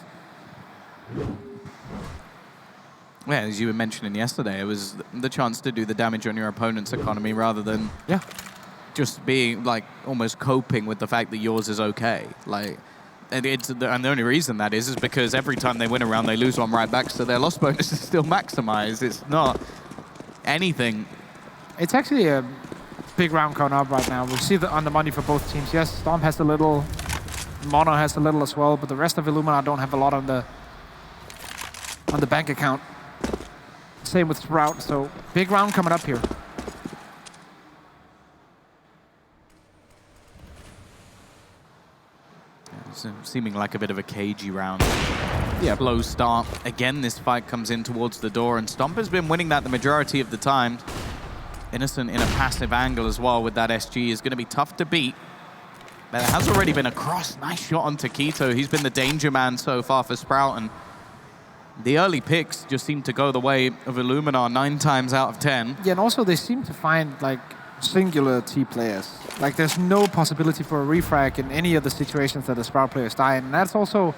Speaker 7: Yeah, as you were mentioning yesterday, it was the chance to do the damage on your opponent's economy rather than just being like almost coping with the fact that yours is okay. Like, and the only reason that is because every time they win a round, they lose one right back, so their loss bonus is still maximized. It's not anything.
Speaker 6: It's actually a big round coming up right now. We see on the money for both teams. Yes, Storm has a little Mono has a little as well, but the rest of Illuminar don't have a lot on the bank account. Same with Sprout, so big round coming up here.
Speaker 7: Seeming like a bit of a cagey round.
Speaker 6: Yeah.
Speaker 7: Slow start. Again, this fight comes in towards the door, and Stomp has been winning that the majority of the time. Innocent in a passive angle as well with that SG is going to be tough to beat. There has already been a cross. Nice shot on Taquito. He's been the danger man so far for Sprout, and the early picks just seem to go the way of Illuminar 9 times out of 10.
Speaker 6: Yeah, and also they seem to find like singular T players. Like there's no possibility for a refrag in any of the situations that the Sprout players die in. And that's also,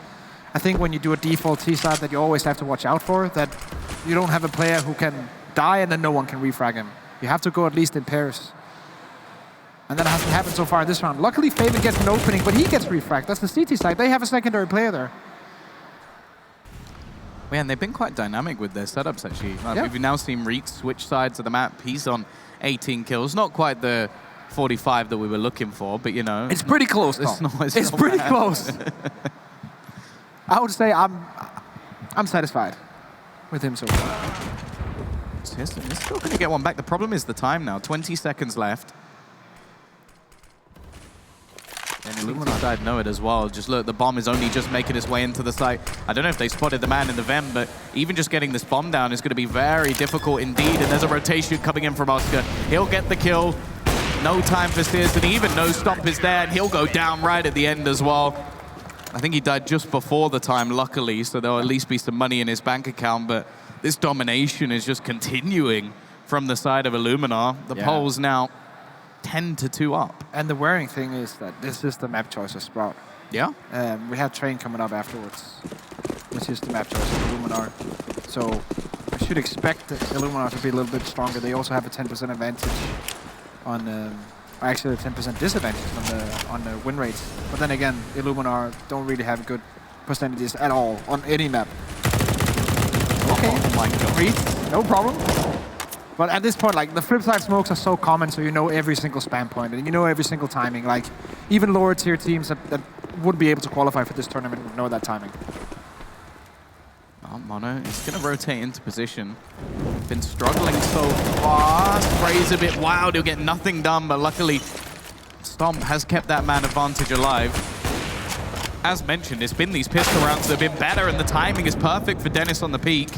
Speaker 6: I think, when you do a default T side that you always have to watch out for, that you don't have a player who can die and then no one can refrag him. You have to go at least in pairs. And that hasn't happened so far in this round. Luckily, Faven gets an opening, but he gets refragged. That's the CT side. They have a secondary player there.
Speaker 7: Yeah, and they've been quite dynamic with their setups, actually. We've now seen Reek switch sides of the map. He's on 18 kills. Not quite the 45 that we were looking for, but, you know.
Speaker 6: It's pretty close,
Speaker 7: It's not
Speaker 6: pretty
Speaker 7: bad.
Speaker 6: close. I would say I'm satisfied with him so far.
Speaker 7: He's still going to get one back. The problem is the time now. 20 seconds left. And Illuminar side know it as well. Just look, the bomb is only just making its way into the site. I don't know if they spotted the man in the vent, but even just getting this bomb down is going to be very difficult indeed. And there's a rotation coming in from Oscar. He'll get the kill. No time for Sears, and even no Stomp is there, and he'll go down right at the end as well. I think he died just before the time, luckily, so there'll at least be some money in his bank account, but this domination is just continuing from the side of Illuminar. The polls now 10-2 up.
Speaker 6: And the worrying thing is that this is the map choice of Sprout.
Speaker 7: Yeah?
Speaker 6: We have Train coming up afterwards, which is the map choice of Illuminar. So I should expect Illuminar to be a little bit stronger. They also have a 10% advantage on, actually a 10% disadvantage on the win rates. But then again, Illuminar don't really have good percentages at all on any map. Okay,
Speaker 7: oh my God.
Speaker 6: Reed, no problem. But at this point, like, the flip side smokes are so common, so you know every single spam point, and you know every single timing. Like, even lower tier teams that wouldn't be able to qualify for this tournament would know that timing.
Speaker 7: Oh, Mono is going to rotate into position. Been struggling so far. Spray's a bit wild. He'll get nothing done, but luckily, Stomp has kept that man advantage alive. As mentioned, it's been these pistol rounds that have been better, and the timing is perfect for Dennis on the peak.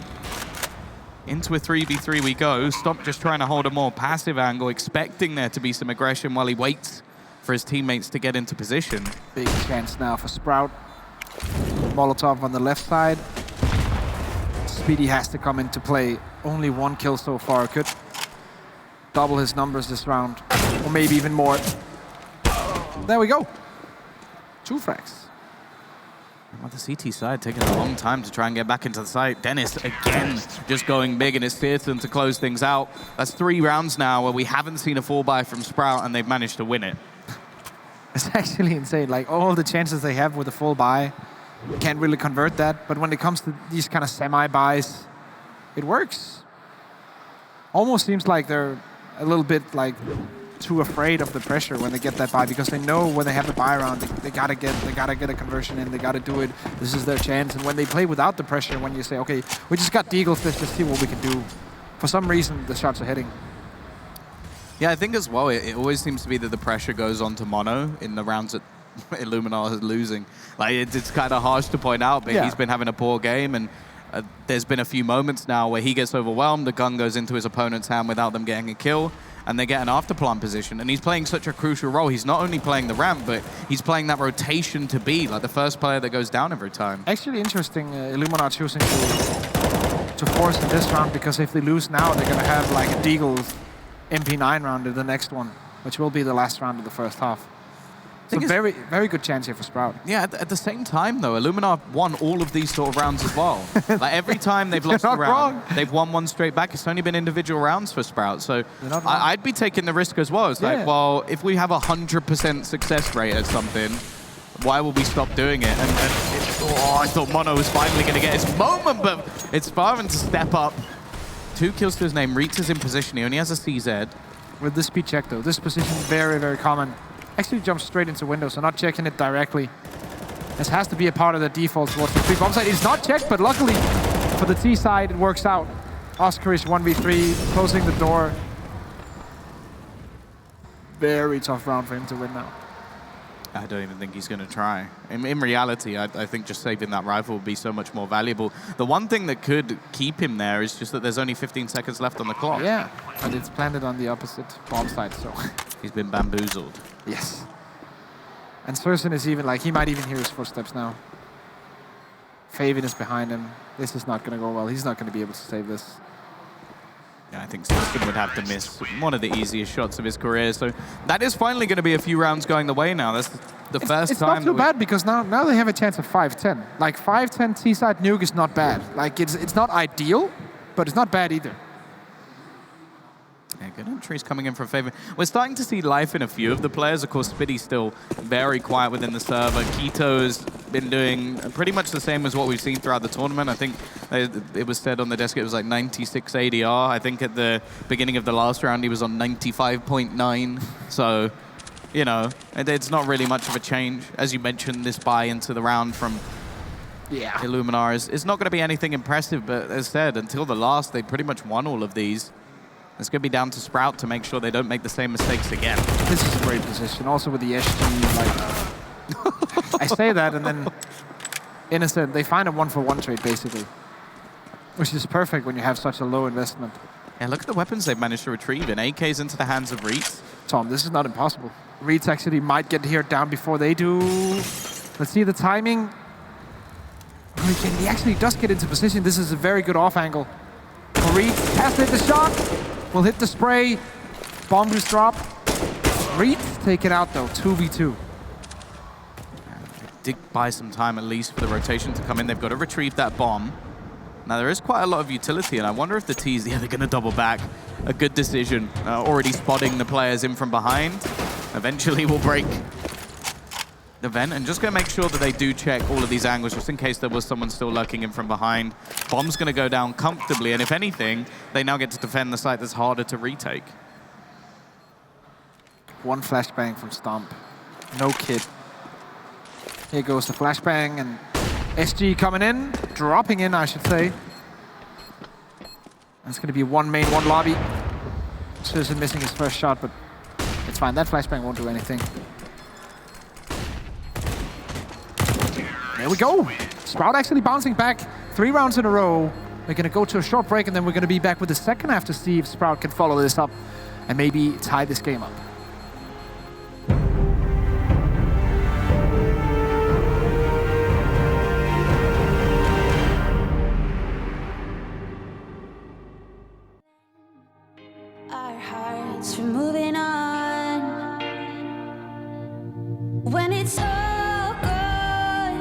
Speaker 7: Into a 3v3 we go. Stomp just trying to hold a more passive angle, expecting there to be some aggression while he waits for his teammates to get into position.
Speaker 6: Big chance now for Sprout. Molotov on the left side. Speedy has to come into play. Only 1 kill so far. Could double his numbers this round, or maybe even more. There we go. 2 frags.
Speaker 7: Well, the CT side taking a long time to try and get back into the site. Dennis, again, just going big, and it's Fearsome to close things out. That's 3 rounds now where we haven't seen a fall buy from Sprout, and they've managed to win it.
Speaker 6: It's actually insane. Like, all the chances they have with a full buy, can't really convert that. But when it comes to these kind of semi-buys, it works. Almost seems like they're a little bit, like, too afraid of the pressure when they get that buy, because they know when they have the buy round, they gotta get a conversion in, they gotta do it. This is their chance. And when they play without the pressure, when you say, okay, we just got Deagles, let's just see what we can do. For some reason, the shots are hitting.
Speaker 7: Yeah, I think as well, it always seems to be that the pressure goes on to Mono in the rounds that Illuminar is losing. Like, it's kind of harsh to point out, but he's been having a poor game, and there's been a few moments now where he gets overwhelmed, the gun goes into his opponent's hand without them getting a kill, and they get an after-plant position. And he's playing such a crucial role. He's not only playing the ramp, but he's playing that rotation to be like the first player that goes down every time.
Speaker 6: Actually interesting, Illuminar choosing to force in this round, because if they lose now, they're going to have like a Deagle MP9 round in the next one, which will be the last round of the first half. So very, very good chance here for Sprout.
Speaker 7: Yeah, at the same time, though, Illuminar won all of these sort of rounds as well. Like, every time they've lost a round, they've won one straight back. It's only been individual rounds for Sprout. So I'd be taking the risk as well. It's like, well, if we have a 100% success rate at something, why will we stop doing it? And I thought Mono was finally going to get his moment, but it's Farman to step up. 2 kills to his name. Reeks is in position. He only has a CZ.
Speaker 6: With the speed check, though, this position is very, very common. Actually jumps straight into window, so not checking it directly. This has to be a part of the default towards the 3 bomb site. It's not checked, but luckily for the T side, it works out. Oscar is 1v3, closing the door. Very tough round for him to win now.
Speaker 7: I don't even think he's going to try. In reality, I think just saving that rifle would be so much more valuable. The one thing that could keep him there is just that there's only 15 seconds left on the clock.
Speaker 6: Yeah, but it's planted on the opposite bomb site, so...
Speaker 7: He's been bamboozled.
Speaker 6: Yes. And Sursen is even like, he might even hear his footsteps now. Faven is behind him. This is not going to go well. He's not going to be able to save this.
Speaker 7: Yeah, I think Sursen would have to miss one of the easiest shots of his career. So that is finally going to be a few rounds going the way now. That's the first
Speaker 6: it's
Speaker 7: time.
Speaker 6: It's not too bad because now they have a chance of 5-10. Like 5-10 T-side nuke is not bad. Like it's not ideal, but it's not bad either.
Speaker 7: Yeah, good entries coming in from Faven. We're starting to see life in a few of the players. Of course, Spitty's still very quiet within the server. Keto's been doing pretty much the same as what we've seen throughout the tournament. I think it was said on the desk it was like 96 ADR. I think at the beginning of the last round he was on 95.9. So, you know, it's not really much of a change. As you mentioned, this buy into the round from Illuminar is not going to be anything impressive, but as said, until the last, they pretty much won all of these. It's going to be down to Sprout to make sure they don't make the same mistakes again.
Speaker 6: This is a great position. Also with the SG, like... I say that, and then Innocent, they find a 1-for-1 trade, basically. Which is perfect when you have such a low investment.
Speaker 7: Yeah, look at the weapons they've managed to retrieve. And AK's into the hands of Reeds.
Speaker 6: Tom, this is not impossible. Reeds actually might get here down before they do. Let's see the timing. He actually does get into position. This is a very good off angle. For Reeds, has to hit the shot. Will hit the spray. Bomb just drop. Reeds take it out though, 2v2.
Speaker 7: Did buy some time at least for the rotation to come in. They've got to retrieve that bomb. Now there is quite a lot of utility, and I wonder if the T's, they're going to double back. A good decision, already spotting the players in from behind. Eventually will break the vent, and just going to make sure that they do check all of these angles, just in case there was someone still lurking in from behind. Bomb's going to go down comfortably, and if anything, they now get to defend the site that's harder to retake.
Speaker 6: One flashbang from Stomp. No kid. Here goes the flashbang, and SG coming in, dropping in, I should say. And it's going to be one main, one lobby. Sursen missing his first shot, but it's fine. That flashbang won't do anything. There we go. Sprout actually bouncing back 3 rounds in a row. We're going to go to a short break, and then we're going to be back with the second half to see if Sprout can follow this up and maybe tie this game up.
Speaker 9: Our hearts are moving on. When it's all gone,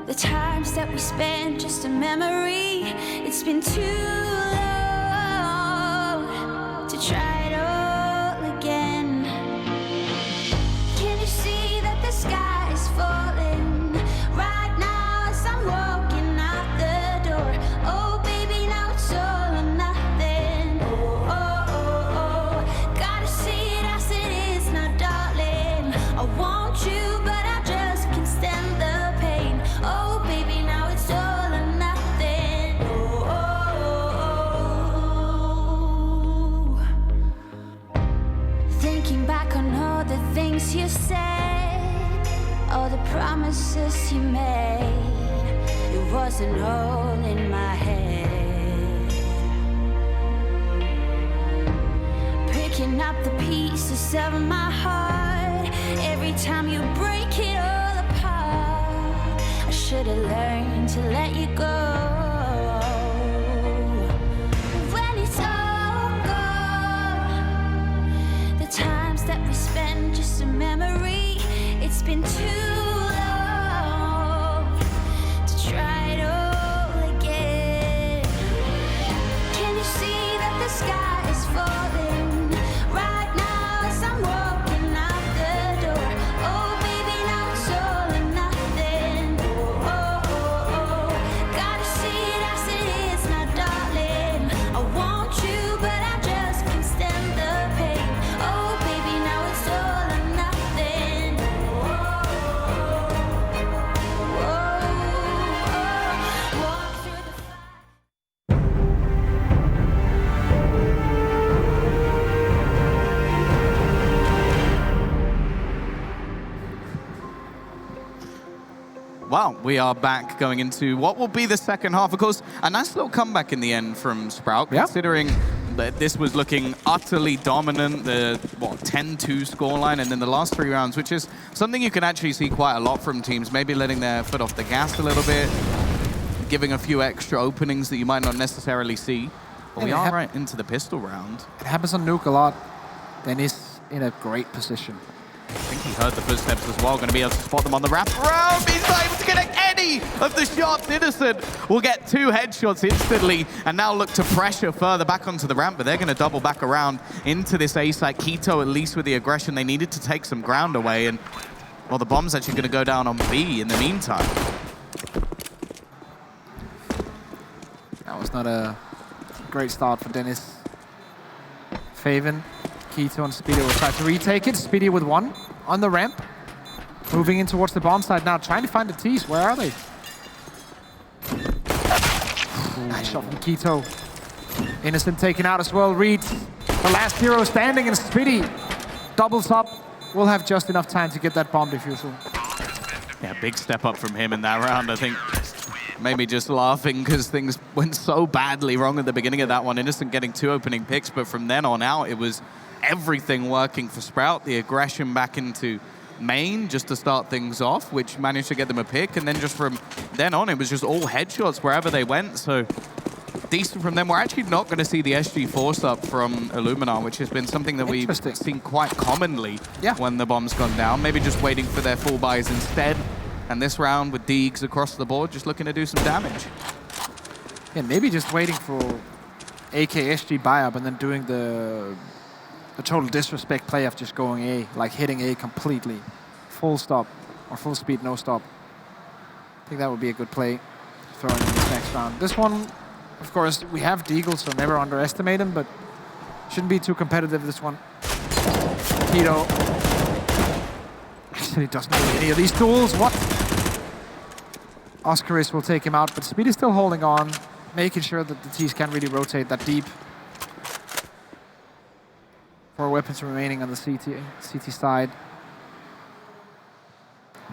Speaker 9: the times that we spent just a memory. It's been too long to try it all again. Can you see that the sky is falling right now as I'm walking out the door? Oh baby, now it's all or nothing. Oh, oh, oh, oh. Gotta see it as it is now, darling. I want you, but I just can't stand the pain. Oh baby, now it's all or nothing. Oh, oh, oh, oh. Thinking back on all the things you said, all the promises you made, it wasn't all in my head. Picking up the pieces of my heart, every time you break it all apart. I should have learned to let you go. When it's all gone, the times that we spent just a memory. It's been too long to try it all again. Can you see that the sky is falling right now as I'm walking out the door? Oh baby, now it's all or nothing. Oh, oh, oh, oh. Gotta
Speaker 7: Well, we are back going into what will be the second half. Of course, a nice little comeback in the end from Sprout, considering that this was looking utterly dominant, the 10-2 scoreline, and then the last 3 rounds, which is something you can actually see quite a lot from teams, maybe letting their foot off the gas a little bit, giving a few extra openings that you might not necessarily see. But we are right into the pistol round.
Speaker 6: It happens on Nuke a lot. Dennis in a great position.
Speaker 7: I think he heard the footsteps as well. Going to be able to spot them on the wrap around. He's not able to connect any of the shots. Innocent will get 2 headshots instantly and now look to pressure further back onto the ramp, but they're going to double back around into this A site. Keto, at least with the aggression, they needed to take some ground away, and well, the bomb's actually going to go down on B in the meantime.
Speaker 6: That was not a great start for Dennis. Faven, Keto and Speedy will try to retake it. Speedy with 1 on the ramp. Moving in towards the bomb side now, trying to find the T's. Where are they? Nice shot from Keto. Innocent taken out as well. Reed, the last hero standing, and Speedy doubles up. We'll have just enough time to get that bomb defusal.
Speaker 7: Yeah, big step up from him in that round, I think. Maybe just laughing because things went so badly wrong at the beginning of that one. Innocent getting 2 opening picks, but from then on out, it was everything working for Sprout. The aggression back into main just to start things off, which managed to get them a pick. And then just from then on, it was just all headshots wherever they went. So decent from them. We're actually not going to see the SG force up from Illuminar, which has been something that we've seen quite commonly when the bomb's gone down. Maybe just waiting for their full buys instead. And this round with Deegs across the board, just looking to do some damage.
Speaker 6: Yeah, maybe just waiting for AK SG buy up and then doing the total disrespect play of just going A, like hitting A completely. Full stop, or full speed, no stop. I think that would be a good play, throwing in this next round. This one, of course, we have Deagle, so never underestimate him, but shouldn't be too competitive, this one. Keto. Actually doesn't need any of these tools, what? Oscaris will take him out, but Speed is still holding on, making sure that the T's can't really rotate that deep. 4 weapons remaining on the CT side.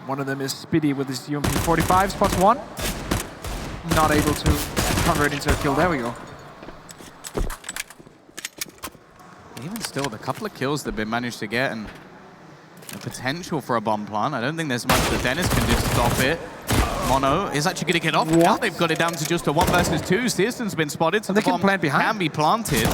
Speaker 6: One of them is Speedy with his UMP 45, spots 1. Not able to convert into a kill, there we go.
Speaker 7: Even still, the couple of kills they've been managed to get and the potential for a bomb plant. I don't think there's much that Dennis can just stop it. Mono is actually going to get off. Now they've got it down to just a 1 versus 2. Searson's been spotted, so the bomb can be planted.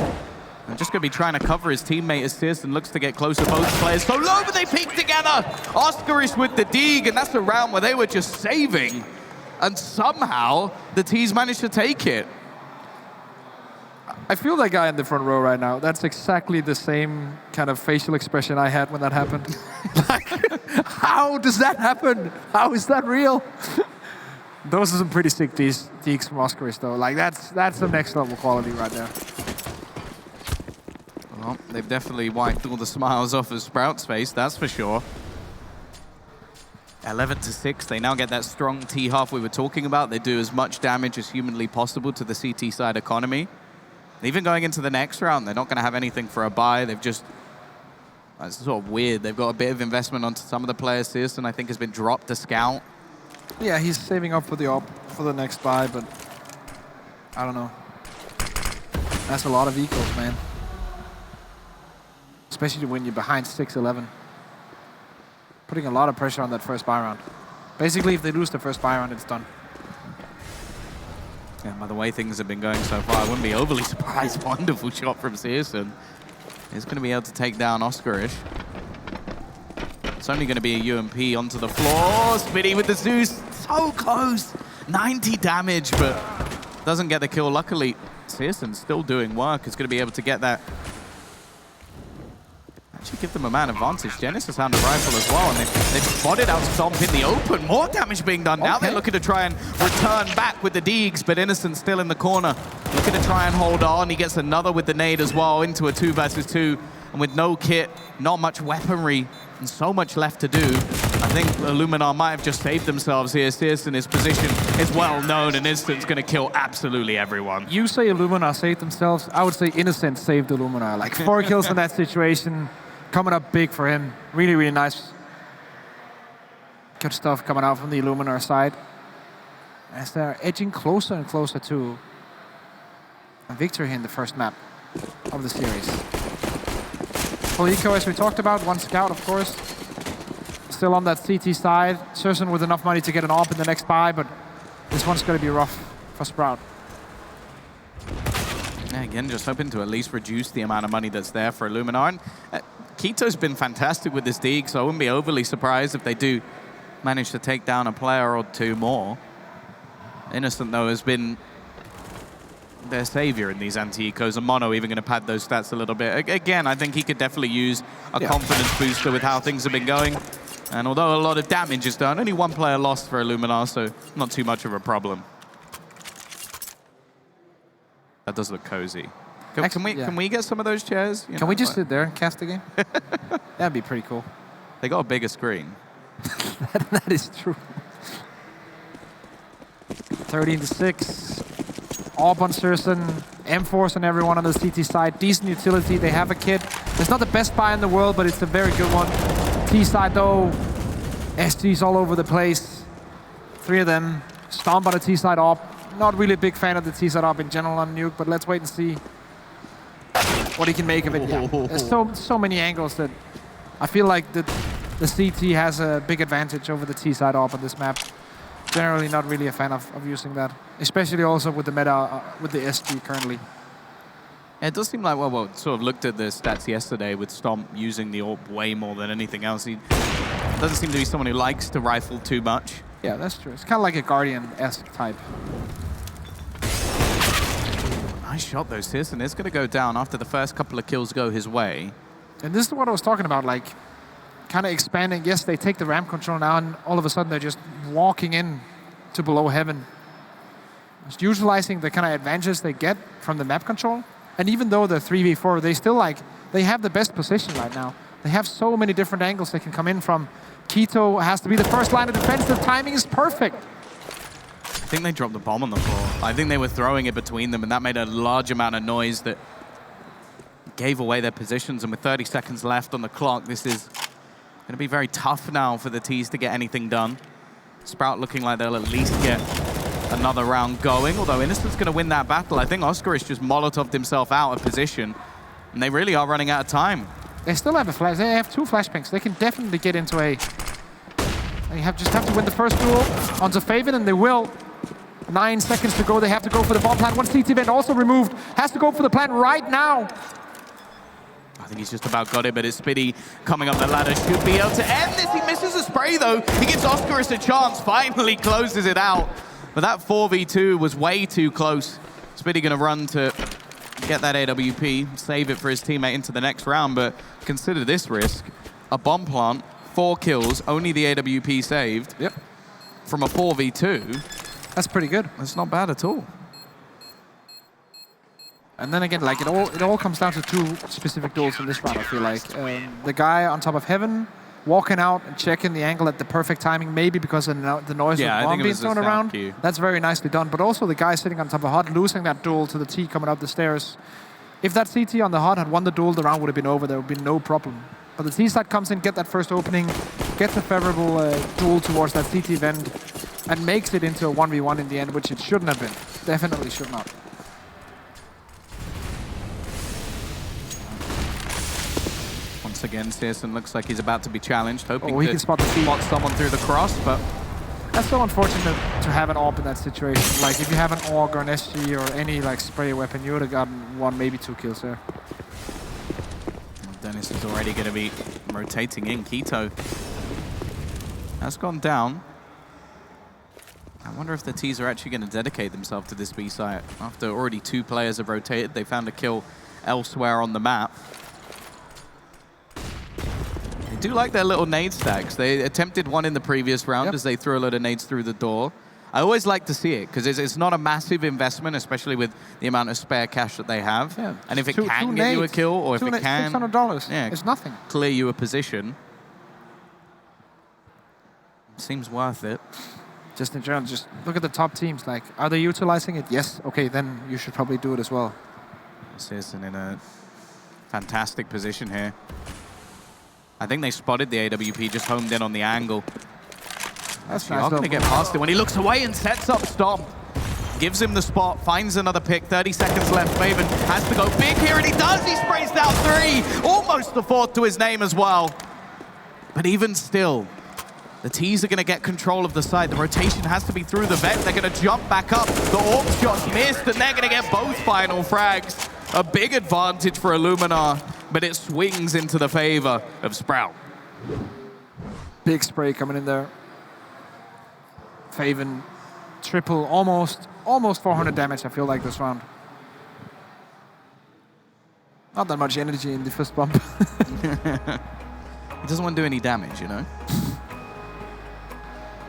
Speaker 7: I'm just going to be trying to cover his teammate as Searson looks to get closer. Both players so low, but they peek together. Oscaris with the Deeg, and that's a round where they were just saving. And somehow, the T's managed to take it.
Speaker 6: I feel that guy in the front row right now. That's exactly the same kind of facial expression I had when that happened. Like, how does that happen? How is that real? Those are some pretty sick Deeks from Oscaris, though. Like, that's some next level quality right there.
Speaker 7: Well, they've definitely wiped all the smiles off of Sprout's face, that's for sure. 11-6, they now get that strong T-half we were talking about. They do as much damage as humanly possible to the CT side economy. Even going into the next round, they're not going to have anything for a buy. They've just... It's sort of weird. They've got a bit of investment onto some of the players. Searson, I think, has been dropped to scout.
Speaker 6: Yeah, he's saving up for the op for the next buy, but... I don't know. That's a lot of equals, man. Especially when you're behind 6-11. Putting a lot of pressure on that first buy round. Basically, if they lose the first buy round, it's done.
Speaker 7: Yeah, by the way things have been going so far, I wouldn't be overly surprised. Wonderful shot from Searson. He's going to be able to take down Oscarish. It's only going to be a UMP onto the floor. Spitty with the Zeus. So close. 90 damage, but doesn't get the kill. Luckily, Searson's still doing work. He's going to be able to get that. Actually give them a man advantage. Genesis found a rifle as well, and they've spotted out Stomp in the open. More damage being done. Now they're looking to try and return back with the Deegs, but Innocent still in the corner. Looking to try and hold on. He gets another with the nade as well into a 2 versus 2. And with no kit, not much weaponry, and so much left to do, I think Illuminar might have just saved themselves here. Searson, his position is well known, and Innocent's going to kill absolutely everyone.
Speaker 6: You say Illuminar saved themselves. I would say Innocent saved Illuminar. Like 4 kills in that situation. Coming up big for him. Really, really nice. Good stuff coming out from the Illuminar side. As they're edging closer and closer to a victory in the first map of the series. Full eco, as we talked about, one scout, of course. Still on that CT side. Sursen with enough money to get an AWP in the next buy, but this one's going to be rough for Sprout.
Speaker 7: Yeah, again, just hoping to at least reduce the amount of money that's there for Illuminar. And Kito's been fantastic with this Deke, so I wouldn't be overly surprised if they do manage to take down a player or two more. Innocent, though, has been their savior in these anti-ecos, and Mono even going to pad those stats a little bit. Again, I think he could definitely use a confidence booster with how things have been going. And although a lot of damage is done, only one player lost for Illuminar, so not too much of a problem. That does look cozy. Can we get some of those chairs?
Speaker 6: Can we just sit there and cast the game? That'd be pretty cool.
Speaker 7: They got a bigger screen.
Speaker 6: That is true. 13-6. AWP on Sursen. M-Force on everyone on the CT side. Decent utility. They have a kit. It's not the best buy in the world, but it's a very good one. T side though, SG's all over the place. 3 of them. Stomp on the T side AWP. Not really a big fan of the T side AWP in general on Nuke, but let's wait and see what he can make of it. Yeah. There's so many angles that I feel like the CT has a big advantage over the T side AWP on this map. Generally not really a fan of using that, especially also with the meta with the SG currently.
Speaker 7: It does seem like, well, sort of looked at the stats yesterday with Stomp using the AWP way more than anything else. He doesn't seem to be someone who likes to rifle too much.
Speaker 6: Yeah, that's true. It's kind of like a Guardian-esque type.
Speaker 7: Nice shot though, Sis, and it's going to go down after the first couple of kills go his way.
Speaker 6: And this is what I was talking about, like, kind of expanding. Yes, they take the ramp control now, and all of a sudden they're just walking in to below heaven. Just utilizing the kind of advantages they get from the map control. And even though they're 3v4, they still, like, they have the best position right now. They have so many different angles they can come in from. Keto has to be the first line of defense. The timing is perfect.
Speaker 7: I think they dropped the bomb on the floor. I think they were throwing it between them, and that made a large amount of noise that gave away their positions. And with 30 seconds left on the clock, this is going to be very tough now for the T's to get anything done. Sprout looking like they'll at least get another round going, although Innocent's going to win that battle. I think Oscar has just Molotov'd himself out of position, and they really are running out of time.
Speaker 6: They still have a flash. They have 2 flashbangs. They can definitely get into a... They just have to win the first duel onto Faven, and they will. 9 seconds to go. They have to go for the bomb plant. One CT vent also removed. Has to go for the plant right now.
Speaker 7: I think he's just about got it, but his Spitty coming up the ladder should be able to end this. He misses a spray, though. He gives Oscarus a chance, finally closes it out. But that 4v2 was way too close. Spitty going to run to get that AWP, save it for his teammate into the next round, but consider this risk. A bomb plant, 4 kills, only the AWP saved.
Speaker 6: Yep.
Speaker 7: From a 4v2.
Speaker 6: That's pretty good.
Speaker 7: That's not bad at all.
Speaker 6: And then again, like, it all comes down to 2 specific duels in this round, I feel like. The guy on top of heaven, walking out and checking the angle at the perfect timing, maybe because of the noise of the bomb being thrown around. That's very nicely done. But also the guy sitting on top of HUD, losing that duel to the T coming up the stairs. If that CT on the HUD had won the duel, the round would have been over. There would be no problem. But the T side comes in, get that first opening, gets a favorable duel towards that CT vent, and makes it into a 1v1 in the end, which it shouldn't have been. Definitely should not.
Speaker 7: Once again, Searson looks like he's about to be challenged, hoping
Speaker 6: he
Speaker 7: to
Speaker 6: can spot
Speaker 7: someone through the cross, but...
Speaker 6: That's so unfortunate to have an AWP in that situation. Like, if you have an AUG or an SG or any, like, spray weapon, you would have gotten 1, maybe 2 kills there.
Speaker 7: Dennis is already going to be rotating in. Keto has gone down. I wonder if the T's are actually going to dedicate themselves to this B site. After already 2 players have rotated, they found a kill elsewhere on the map. They do like their little nade stacks. They attempted one in the previous round as they threw a load of nades through the door. I always like to see it, because it's not a massive investment, especially with the amount of spare cash that they have. Yeah, and if it can get you a kill, or if it can...
Speaker 6: $600, it's nothing.
Speaker 7: Clear you a position. Seems worth it.
Speaker 6: Just in general, just look at the top teams. Like, are they utilizing it? Yes. Okay, then you should probably do it as well.
Speaker 7: Searson in a fantastic position here. I think they spotted the AWP, just homed in on the angle.
Speaker 6: That's
Speaker 7: You're
Speaker 6: nice.
Speaker 7: not going to get past it when he looks away and sets up Stomp. Gives him the spot, finds another pick, 30 seconds left. Faven has to go big here, and he does. He sprays down 3, almost the 4th to his name as well. But even still, the T's are going to get control of the side. The rotation has to be through the vent. They're going to jump back up. The orb shot missed, and they're going to get both final frags. A big advantage for Illuminar, but it swings into the favor of Sprout.
Speaker 6: Big spray coming in there. Faven, triple, almost 400 damage, I feel like, this round. Not that much energy in the first bump.
Speaker 7: He doesn't want to do any damage, you know?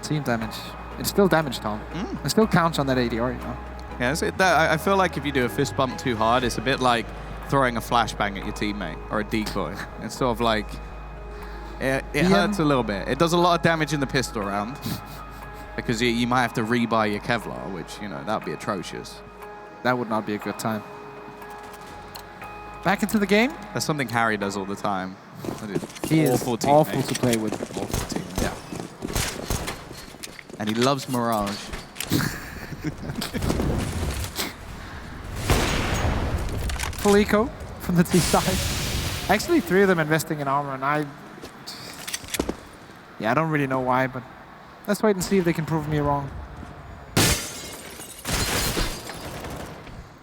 Speaker 6: Team damage. It's still damage, Tom. It still counts on that ADR, you know?
Speaker 7: Yeah, I feel like if you do a fist bump too hard, it's a bit like throwing a flashbang at your teammate or a decoy. It's sort of like, it hurts a little bit. It does a lot of damage in the pistol round because you might have to rebuy your Kevlar, which, you know, that would be atrocious.
Speaker 6: That would not be a good time. Back into the game.
Speaker 7: That's something Harry does all the time.
Speaker 6: He is
Speaker 7: awful
Speaker 6: to play with.
Speaker 7: Awful teammate. Yeah. And he loves Mirage.
Speaker 6: Full eco from the T side. Actually, 3 of them investing in armor, and I don't really know why, but let's wait and see if they can prove me wrong.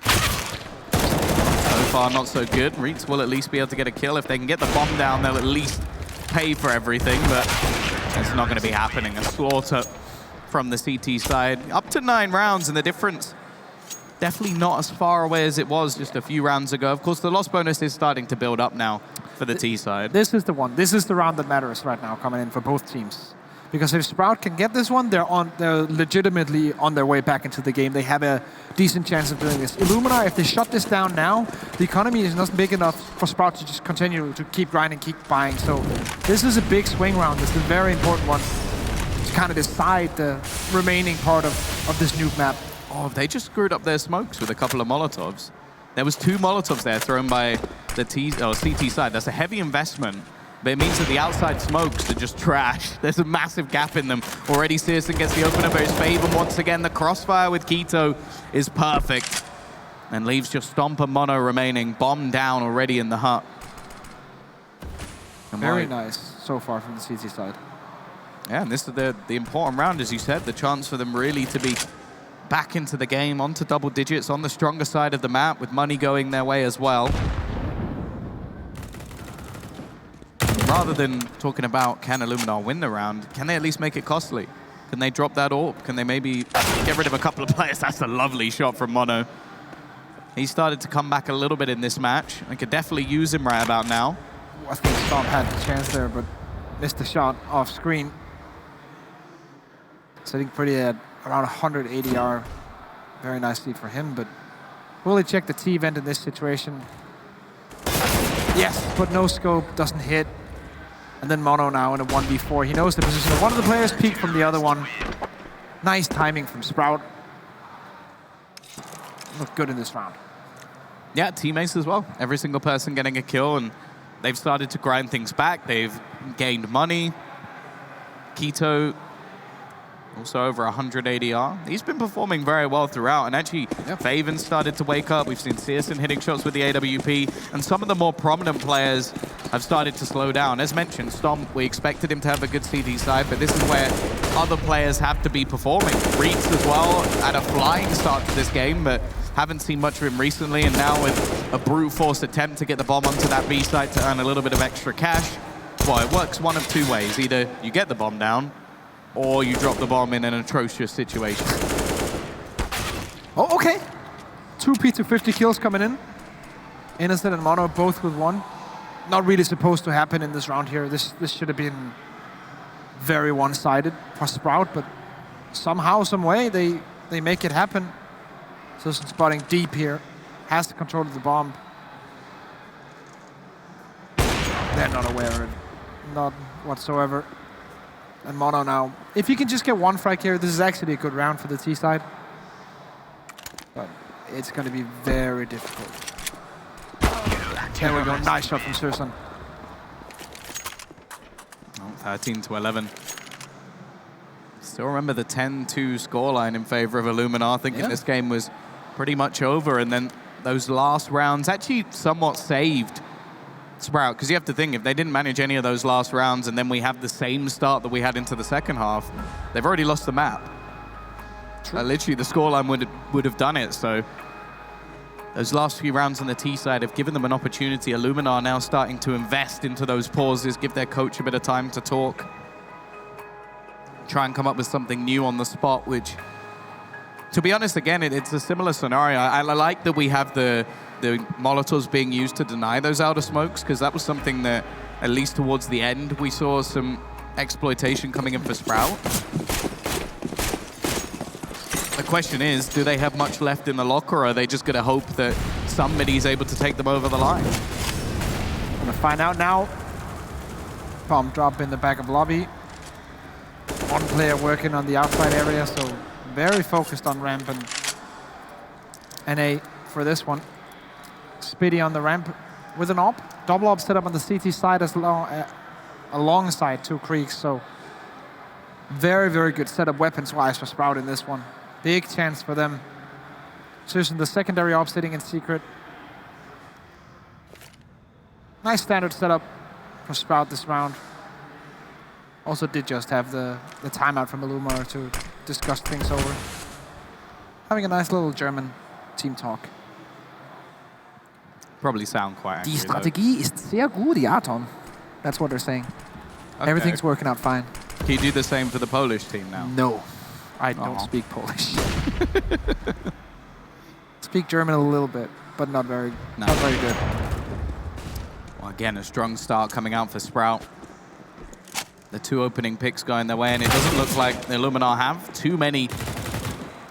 Speaker 7: So far, not so good. Reeks will at least be able to get a kill. If they can get the bomb down, they'll at least pay for everything, but it's not going to be happening. A slaughter from the CT side. Up to 9 rounds, and the difference definitely not as far away as it was just a few rounds ago. Of course, the loss bonus is starting to build up now for the T side.
Speaker 6: This is the one. This is the round that matters right now coming in for both teams. Because if Sprout can get this one, they're legitimately on their way back into the game. They have a decent chance of doing this. Illuminar, if they shut this down now, the economy is not big enough for Sprout to just continue to keep grinding, keep buying. So this is a big swing round. It's a very important one to kind of decide the remaining part of this new map.
Speaker 7: Oh, they just screwed up their smokes with a couple of Molotovs. There was 2 Molotovs there thrown by the CT side. That's a heavy investment, but it means that the outside smokes are just trash. There's a massive gap in them. Already Searson gets the opener, but his Faven once again. The crossfire with Keto is perfect and leaves just Stomp and Mono remaining. Bomb down already in the hut.
Speaker 6: Very nice so far from the CT side.
Speaker 7: Yeah, and this is the important round, as you said, the chance for them really to be back into the game, onto double digits, on the stronger side of the map, with money going their way as well. Rather than talking about can Illuminar win the round, can they at least make it costly? Can they drop that orb? Can they maybe get rid of a couple of players? That's a lovely shot from Mono. He started to come back a little bit in this match. I could definitely use him right about now.
Speaker 6: I think Stomp had the chance there, but missed the shot off screen. Sitting pretty at around 100 ADR. Very nicely for him, but will he check the T vent in this situation? Yes, but no scope, doesn't hit. And then Mono now in a 1v4. He knows the position of one of the players, peek from the other one. Nice timing from Sprout. Looked good in this round.
Speaker 7: Yeah, teammates as well. Every single person getting a kill, and they've started to grind things back. They've gained money. Keto also over 100 ADR. He's been performing very well throughout, and actually, Faven started to wake up. We've seen Searson hitting shots with the AWP, and some of the more prominent players have started to slow down. As mentioned, Stomp, we expected him to have a good CD side, but this is where other players have to be performing. Reeks as well had a flying start to this game, but haven't seen much of him recently, and now with a brute force attempt to get the bomb onto that B site to earn a little bit of extra cash, well, it works one of 2 ways. Either you get the bomb down, or you drop the bomb in an atrocious situation.
Speaker 6: Oh, okay. 2 P250 kills coming in. Innocent and Mono both with 1. Not really supposed to happen in this round here. This should have been very one-sided for Sprout, but somehow, some way, they make it happen. So spotting deep here. Has the control of the bomb. They're not aware of it. Not whatsoever. And Mono now. If you can just get 1 frag here, this is actually a good round for the T side. But it's going to be very difficult. There we go. Nice shot from Searson.
Speaker 7: 13 to 11. Still remember the 10-2 scoreline in favor of Illuminar, thinking this game was pretty much over. And then those last rounds actually somewhat saved Sprout, because you have to think, if they didn't manage any of those last rounds and then we have the same start that we had into the second half, they've already lost the map. Literally, the scoreline would have done it. So those last few rounds on the T side have given them an opportunity. Illuminar now starting to invest into those pauses, give their coach a bit of time to talk, try and come up with something new on the spot, which, to be honest, again, it's a similar scenario. I like that we have the Molotovs being used to deny those outer smokes, because that was something that, at least towards the end, we saw some exploitation coming in for Sprout. The question is, do they have much left in the locker, or are they just going to hope that somebody's able to take them over the line?
Speaker 6: Gonna find out now. Bomb drop in the back of lobby. One player working on the outside area, so very focused on ramp, and NA for this one. Speedy on the ramp with an op. Double op set up on the CT side as alongside two creeks, so very, very good setup weapons-wise for Sprout in this one. Big chance for them. Susan, the secondary op sitting in secret. Nice standard setup for Sprout this round. Also did just have the timeout from Illuminar to discuss things over. Having a nice little German team talk.
Speaker 7: Probably sound quite angry,
Speaker 6: Die Strategie ist sehr gut, ja, Tom. That's what they're saying.
Speaker 7: Okay.
Speaker 6: Everything's working out fine.
Speaker 7: Can you do the same for the Polish team now?
Speaker 6: No, I don't speak Polish. Speak German a little bit, but not very good.
Speaker 7: Well, again, a strong start coming out for Sprout. The two opening picks going their way, and it doesn't look like the Illuminar have too many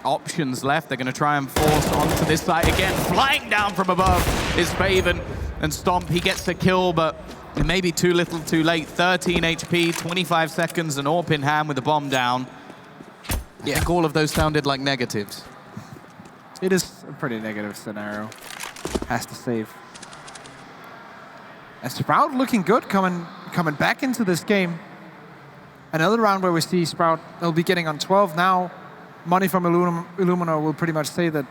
Speaker 7: options left. They're going to try and force onto this side again. Flying down from above is Faven, and Stomp, he gets the kill, but it may be too little too late. 13 HP, 25 seconds, an AWP in hand with the bomb down. I think all of those sounded like negatives.
Speaker 6: It is a pretty negative scenario. Has to save. And Sprout looking good coming back into this game. Another round where we see Sprout, they'll be getting on 12 now. Money from Illuminar will pretty much say that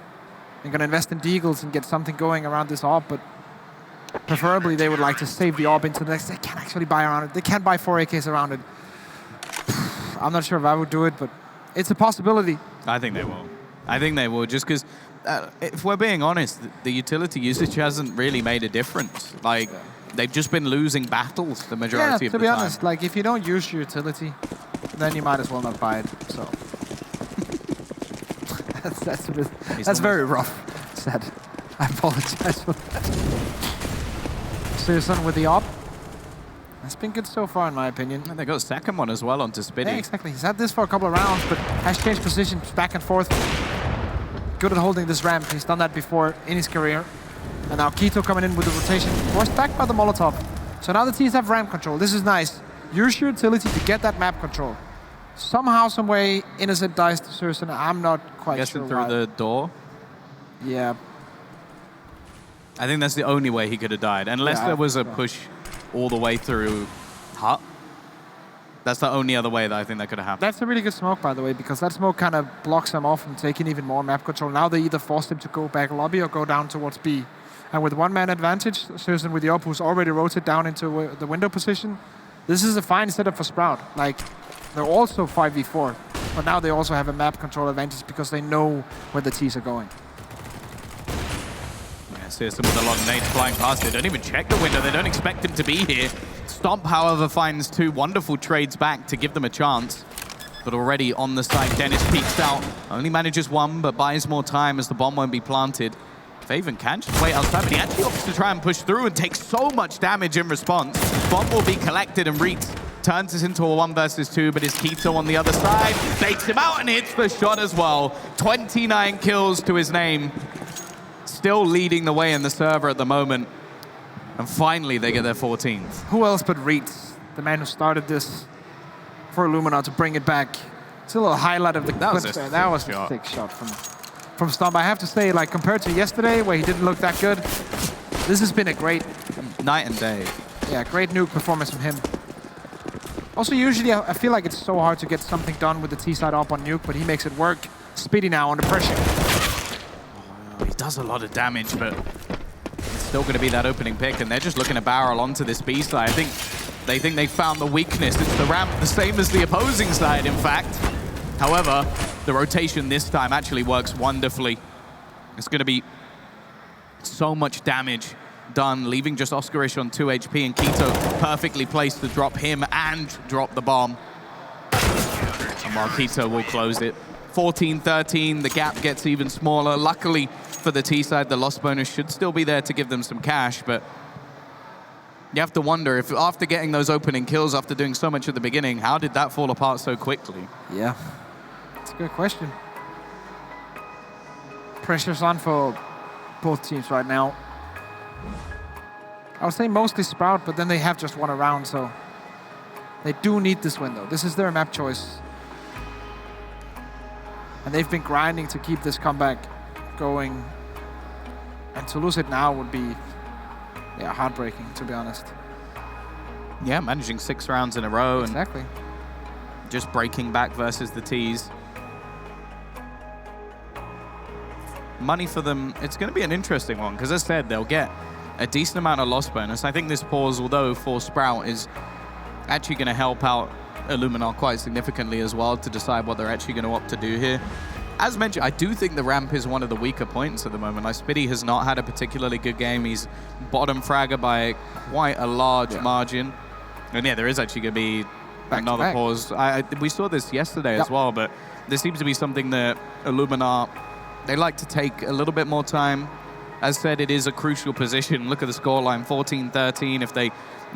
Speaker 6: they're going to invest in Deagles and get something going around this AWP, but preferably they would like to save the AWP into the next. They can't actually buy around it. They can't buy 4 AKs around it. I'm not sure if I would do it, but it's a possibility.
Speaker 7: I think they will. I think they will, just because, if we're being honest, the utility usage hasn't really made a difference. Like, they've just been losing battles the majority of the time.
Speaker 6: To be honest, like, if you don't use your utility, then you might as well not buy it, so. that's very rough said. I apologize for that. Susan with the op. It's been good so far, in my opinion.
Speaker 7: And they got a second one as well onto Spitty.
Speaker 6: Yeah, exactly. He's had this for a couple of rounds, but has changed positions back and forth. Good at holding this ramp. He's done that before in his career. And now Keto coming in with the rotation, forced back by the Molotov. So now the teams have ramp control. This is nice. Use your utility to get that map control. Somehow, some way, Innocent dies to Susan. I'm not quite sure
Speaker 7: Guessing through the door?
Speaker 6: Yeah.
Speaker 7: I think that's the only way he could have died. Unless there was a push all the way through Hut. That's the only other way that I think that could have happened.
Speaker 6: That's a really good smoke, by the way, because that smoke kind of blocks him off from taking even more map control. Now they either force him to go back lobby or go down towards B. And with one-man advantage, Susan with the op, who's already rotated down into the window position, this is a fine setup for Sprout. Like, they're also 5v4, but now they also have a map control advantage because they know where the T's are going.
Speaker 7: Yeah, Searson with a lot of nades flying past. They don't even check the window. They don't expect him to be here. Stomp, however, finds two wonderful trades back to give them a chance. But already on the side, Dennis peeks out. Only manages one, but buys more time as the bomb won't be planted. Faven can just wait outside, but he actually opts to try and push through and takes so much damage in response. Bomb will be collected, and Reitz turns this into a 1 versus 2, but his Keto on the other side takes him out and hits the shot as well. 29 kills to his name. Still leading the way in the server at the moment. And finally, they get their 14th.
Speaker 6: Who else but Reitz, the man who started this for Illuminar to bring it back. It's a little highlight of the
Speaker 7: that was
Speaker 6: a sick shot from Stomp. I have to say, like, compared to yesterday, where he didn't look that good, this has been a great...
Speaker 7: night and day.
Speaker 6: Yeah, great nuke performance from him. Also, usually I feel like it's so hard to get something done with the T side up on Nuke, but he makes it work. Speedy now under pressure.
Speaker 7: Oh, he does a lot of damage, but it's still going to be that opening pick, and they're just looking to barrel onto this B side. I think they found the weakness. It's the ramp, the same as the opposing side, in fact. However, the rotation this time actually works wonderfully. It's going to be so much damage done, leaving just Oscarish on 2 HP, and Keto perfectly placed to drop him and drop the bomb. And while Keto will close it. 14-13, the gap gets even smaller. Luckily for the T side, the loss bonus should still be there to give them some cash, but you have to wonder if after getting those opening kills, after doing so much at the beginning, how did that fall apart so quickly?
Speaker 6: Yeah, that's a good question. Pressure's on for both teams right now. I would say mostly Sprout, but then they have just won a round, so they do need this win, though. This is their map choice. And they've been grinding to keep this comeback going. And to lose it now would be, yeah, heartbreaking, to be honest.
Speaker 7: Yeah, managing 6 rounds in a row.
Speaker 6: Exactly.
Speaker 7: And just breaking back versus the Ts. Money for them, it's going to be an interesting one, because as I said, they'll get a decent amount of loss bonus. I think this pause, although for Sprout, is actually going to help out Illuminar quite significantly as well to decide what they're actually going to opt to do here. As mentioned, I do think the ramp is one of the weaker points at the moment. Like, Spitty has not had a particularly good game. He's bottom fragger by quite a large margin. And yeah, there is actually going to be another pause. We saw this yesterday as well, but there seems to be something that Illuminar, they like to take a little bit more time. As said, it is a crucial position. Look at the scoreline, 14-13. If they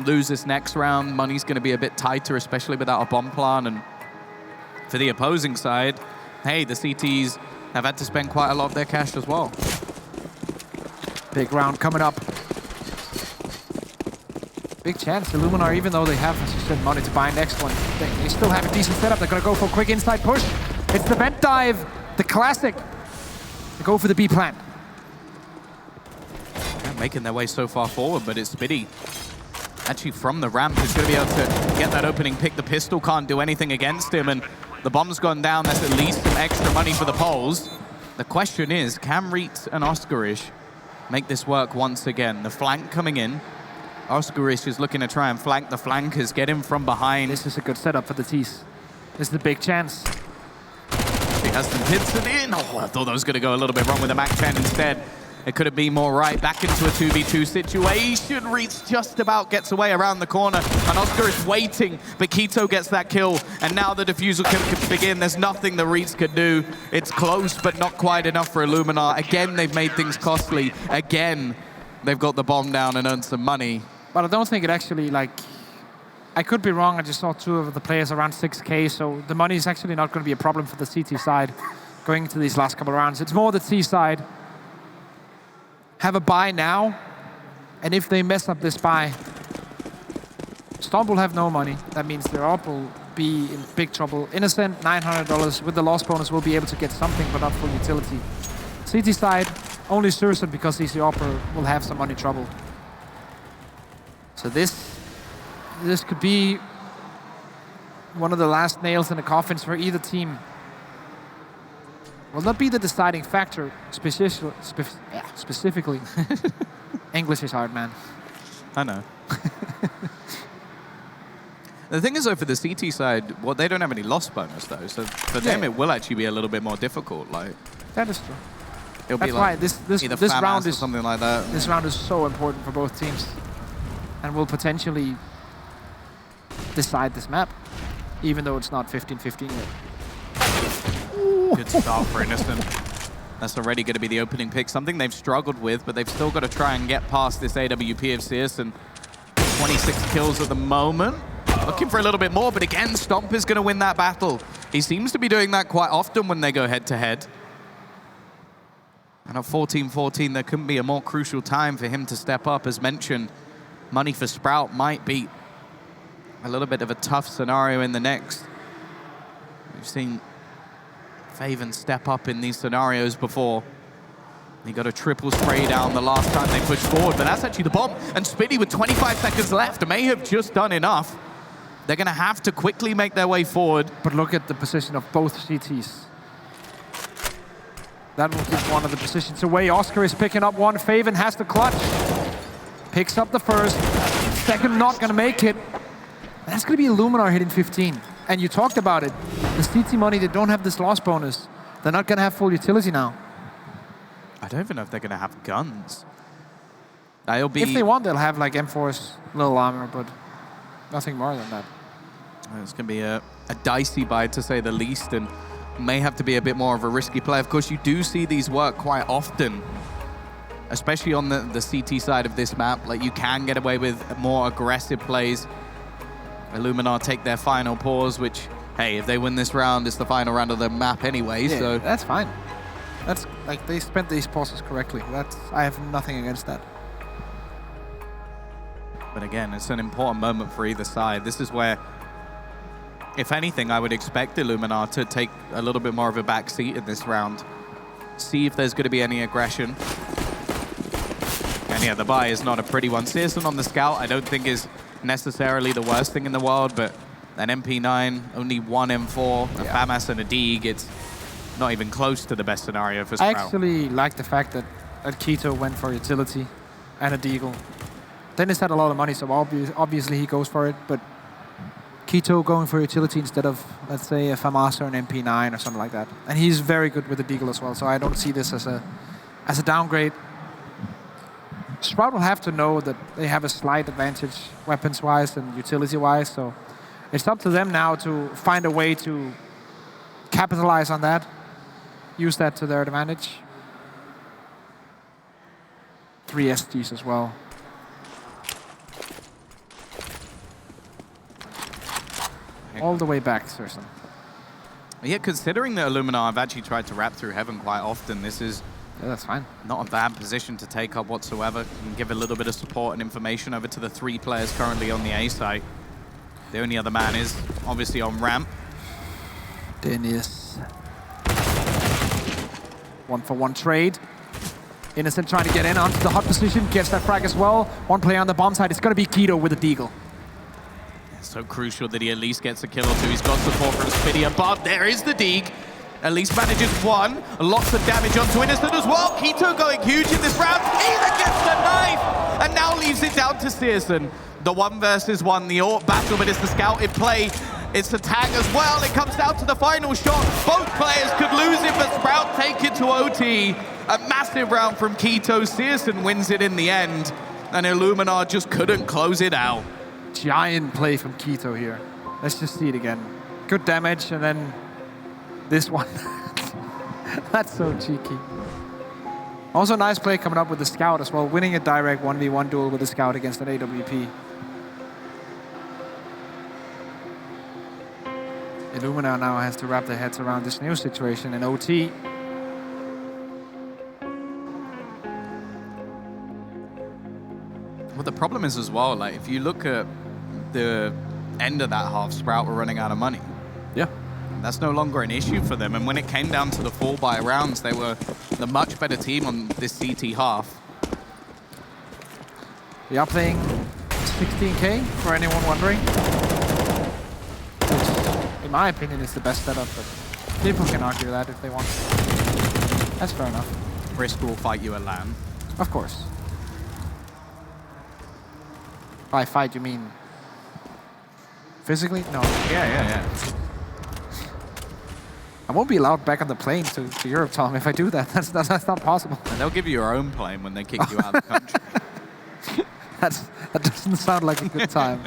Speaker 7: lose this next round, money's going to be a bit tighter, especially without a bomb plan. And for the opposing side, hey, the CTs have had to spend quite a lot of their cash as well.
Speaker 6: Big round coming up. Big chance. Illuminar, even though they have, as you said, money to buy next one, they still have a decent setup. They're going to go for a quick inside push. It's the vent dive, the classic. They go for the B plant.
Speaker 7: Making their way so far forward, but it's Spitty. Actually, from the ramp, is going to be able to get that opening pick. The pistol can't do anything against him, and the bomb's gone down. That's at least some extra money for the Poles. The question is, can Reet and Oscarish make this work once again? The flank coming in. Oscarish is looking to try and flank the flankers, get him from behind.
Speaker 6: This is a good setup for the T's. This is the big chance.
Speaker 7: He has them pincered in. Oh, I thought that was going to go a little bit wrong with the Mac 10 instead. It could have been more right. Back into a 2v2 situation. Reetz just about gets away around the corner. And Oscar is waiting, but Keto gets that kill. And now the defusal can begin. There's nothing that Reetz could do. It's close, but not quite enough for Illuminar. Again, they've made things costly. Again, they've got the bomb down and earned some money.
Speaker 6: But I don't think it actually, like... I could be wrong. I just saw 2 of the players around 6K, so the money is actually not going to be a problem for the CT side going into these last couple of rounds. It's more the T side. Have a buy now, and if they mess up this buy, Stomp will have no money. That means their op will be in big trouble. Innocent, $900. With the loss bonus, we'll be able to get something, but not full utility. CT side, only Sursum, because he's the opper, will have some money trouble. So this could be one of the last nails in the coffins for either team. Will not be the deciding factor, specifically. English is hard, man.
Speaker 7: I know. The thing is, though, for the CT side, well, they don't have any loss bonus, though. So for them, it will actually be a little bit more difficult. Like,
Speaker 6: that is true.
Speaker 7: It'll
Speaker 6: That's
Speaker 7: be like
Speaker 6: why this
Speaker 7: FAMAS
Speaker 6: round
Speaker 7: or
Speaker 6: is
Speaker 7: something like that.
Speaker 6: This round is so important for both teams, and will potentially decide this map, even though it's not 15-15 yet.
Speaker 7: Good start for Innocent. That's already going to be the opening pick. Something they've struggled with, but they've still got to try and get past this AWP of Sears, and 26 kills at the moment. Looking for a little bit more, but again, Stomp is going to win that battle. He seems to be doing that quite often when they go head-to-head. And at 14-14, there couldn't be a more crucial time for him to step up. As mentioned, money for Sprout might be a little bit of a tough scenario in the next. We've seen Faven step up in these scenarios before. He got a triple spray down the last time they pushed forward, but that's actually the bomb. And Spitty with 25 seconds left may have just done enough. They're going to have to quickly make their way forward.
Speaker 6: But look at the position of both CTs. That will give one of the positions away. Oscar is picking up one. Faven has the clutch. Picks up the first. Second not going to make it. That's going to be Illuminar hitting 15. And you talked about it. The CT money, they don't have this loss bonus. They're not going to have full utility now.
Speaker 7: I don't even know if they're going to have guns. They'll be...
Speaker 6: If they want, they'll have like M4's little armor, but nothing more than that.
Speaker 7: It's going to be a dicey buy, to say the least, and may have to be a bit more of a risky play. Of course, you do see these work quite often, especially on the CT side of this map. Like, you can get away with more aggressive plays. Illuminar take their final pause, which, hey, if they win this round, it's the final round of the map anyway,
Speaker 6: Yeah,
Speaker 7: so...
Speaker 6: that's fine. That's like, they spent these pauses correctly. I have nothing against that.
Speaker 7: But again, it's an important moment for either side. This is where, if anything, I would expect Illuminar to take a little bit more of a back seat in this round. See if there's going to be any aggression. And yeah, the buy is not a pretty one. Searson on the scout, I don't think is necessarily the worst thing in the world, but an MP9, only one M4, a FAMAS and a Deeg, it's not even close to the best scenario for Sprout.
Speaker 6: I actually like the fact that Keto went for utility and a Deagle. Dennis had a lot of money, so obviously he goes for it, but Keto going for utility instead of, let's say, a FAMAS or an MP9 or something like that. And he's very good with the Deagle as well, so I don't see this as a downgrade. Sprout will have to know that they have a slight advantage weapons-wise and utility-wise, so it's up to them now to find a way to capitalize on that, use that to their advantage. 3 STs as well. All the way back, Searson.
Speaker 7: Yeah, considering that Illuminar have actually tried to wrap through Heaven quite often, this is
Speaker 6: that's fine.
Speaker 7: Not a bad position to take up whatsoever. And give a little bit of support and information over to the 3 players currently on the A site. The only other man is obviously on ramp.
Speaker 6: Dennis. 1-for-1 trade. Innocent trying to get in onto the hot position, gets that frag as well. One player on the bomb side, it's going to be Keto with a Deagle.
Speaker 7: So crucial that he at least gets a kill or two. He's got support from Spidia, but there is the Deeg. At least manages one. Lots of damage onto Innocent as well. Keto going huge in this round. Even gets the knife! And now leaves it down to Searson. The 1 versus 1, the AWP battle, but it's the scout in play. It's the tag as well. It comes down to the final shot. Both players could lose it, but Sprout take it to OT. A massive round from Keto. Searson wins it in the end. And Illuminar just couldn't close it out.
Speaker 6: Giant play from Keto here. Let's just see it again. Good damage, and then this one. That's so cheeky. Also nice play coming up with the scout as well, winning a direct 1v1 duel with the scout against an AWP. Illuminar now has to wrap their heads around this new situation in OT.
Speaker 7: Well, the problem is as well, like, if you look at the end of that half, Sprout were running out of money.
Speaker 6: Yeah.
Speaker 7: That's no longer an issue for them. And when it came down to the 4-buy rounds, they were the much better team on this CT half.
Speaker 6: We are playing 16K, for anyone wondering. Which, in my opinion, is the best setup, but people can argue that if they want. That's fair enough.
Speaker 7: Risk will fight you at LAN.
Speaker 6: Of course. By fight, you mean physically? No.
Speaker 7: Yeah.
Speaker 6: I won't be allowed back on the plane to Europe, Tom, if I do that. That's not possible.
Speaker 7: And they'll give you your own plane when they kick you out of the country.
Speaker 6: That doesn't sound like a good time.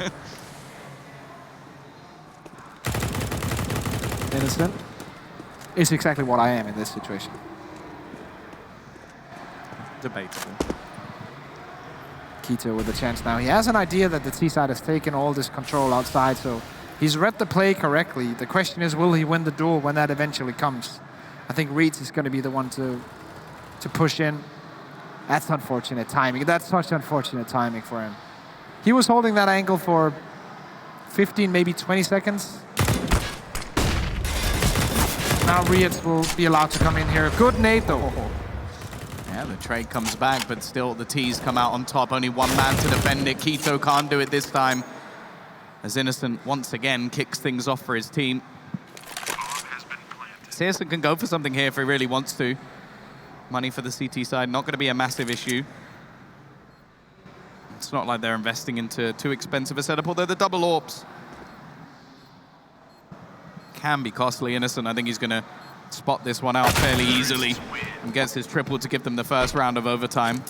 Speaker 6: Innocent is exactly what I am in this situation.
Speaker 7: Debatable.
Speaker 6: Keto with a chance now. He has an idea that the T-side has taken all this control outside, so he's read the play correctly. The question is, will he win the duel when that eventually comes? I think Reeds is going to be the one to push in. That's unfortunate timing. That's such unfortunate timing for him. He was holding that angle for 15, maybe 20 seconds. Now Reeds will be allowed to come in here. Good nade, though.
Speaker 7: Yeah, the trade comes back, but still the T's come out on top. Only one man to defend it. Keto can't do it this time. as Innocent once again kicks things off for his team. Searson can go for something here if he really wants to. Money for the CT side, not going to be a massive issue. It's not like they're investing into too expensive a setup, although the double orbs can be costly. Innocent, I think he's going to spot this one out fairly easily and gets his triple to give them the first round of overtime.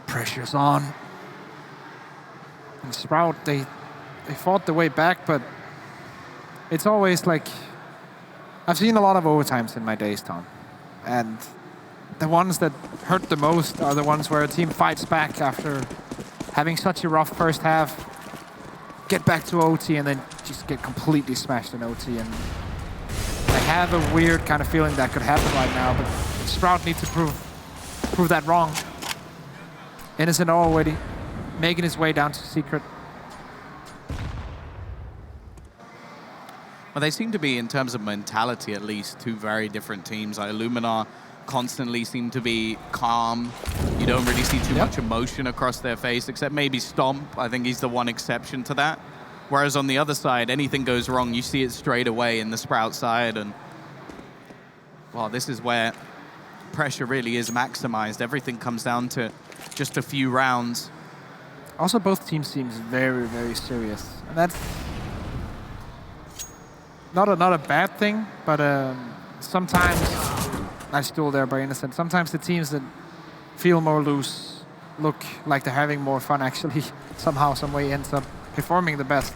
Speaker 6: Pressure's on. And Sprout, they fought the way back, but it's always like, I've seen a lot of overtimes in my days, Tom. And the ones that hurt the most are the ones where a team fights back after having such a rough first half, get back to OT, and then just get completely smashed in OT. And I have a weird kind of feeling that could happen right now, but Sprout needs to prove that wrong. Innocent already making his way down to Secret.
Speaker 7: Well, they seem to be, in terms of mentality at least, two very different teams. Like Illuminar constantly seem to be calm. You don't really see too much emotion across their face, except maybe Stomp. I think he's the one exception to that. Whereas on the other side, anything goes wrong, you see it straight away in the Sprout side. And, well, this is where pressure really is maximized. Everything comes down to just a few rounds.
Speaker 6: Also, both teams seems very, very serious. And that's not a bad thing, but sometimes, nice duel there by Innocent, sometimes the teams that feel more loose look like they're having more fun actually, somehow, some way ends up performing the best.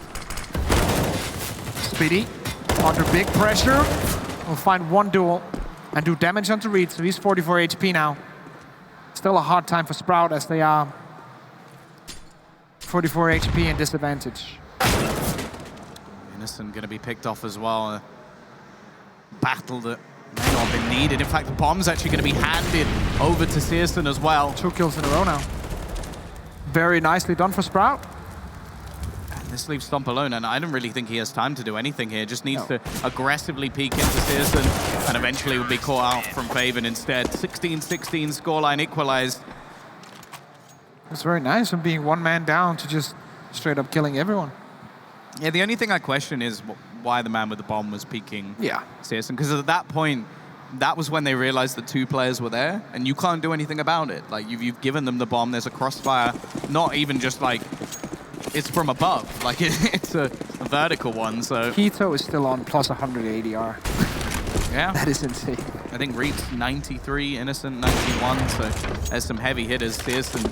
Speaker 6: Speedy, under big pressure, will find one duel and do damage onto Reed, so he's 44 HP now. Still a hard time for Sprout as they are 44 HP and disadvantage.
Speaker 7: Innocent going to be picked off as well. A battle that may not have been needed. In fact, the bomb's actually going to be handed over to Searson as well.
Speaker 6: 2 kills in a row now. Very nicely done for Sprout.
Speaker 7: And this leaves Stomp alone, and I don't really think he has time to do anything here. Just needs to aggressively peek into Searson, and eventually will be caught out from Faven instead. 16-16 scoreline equalized.
Speaker 6: It's very nice from being one man down to just straight up killing everyone.
Speaker 7: Yeah, the only thing I question is why the man with the bomb was peeking Searson, because at that point, that was when they realized that 2 players were there, and you can't do anything about it. Like, you've given them the bomb, there's a crossfire, not even just like, it's from above. Like, it's a vertical one, so...
Speaker 6: Keto is still on plus 100 ADR.
Speaker 7: Yeah.
Speaker 6: That is insane.
Speaker 7: I think Reed's 93, Innocent 91, so there's some heavy hitters. Searson,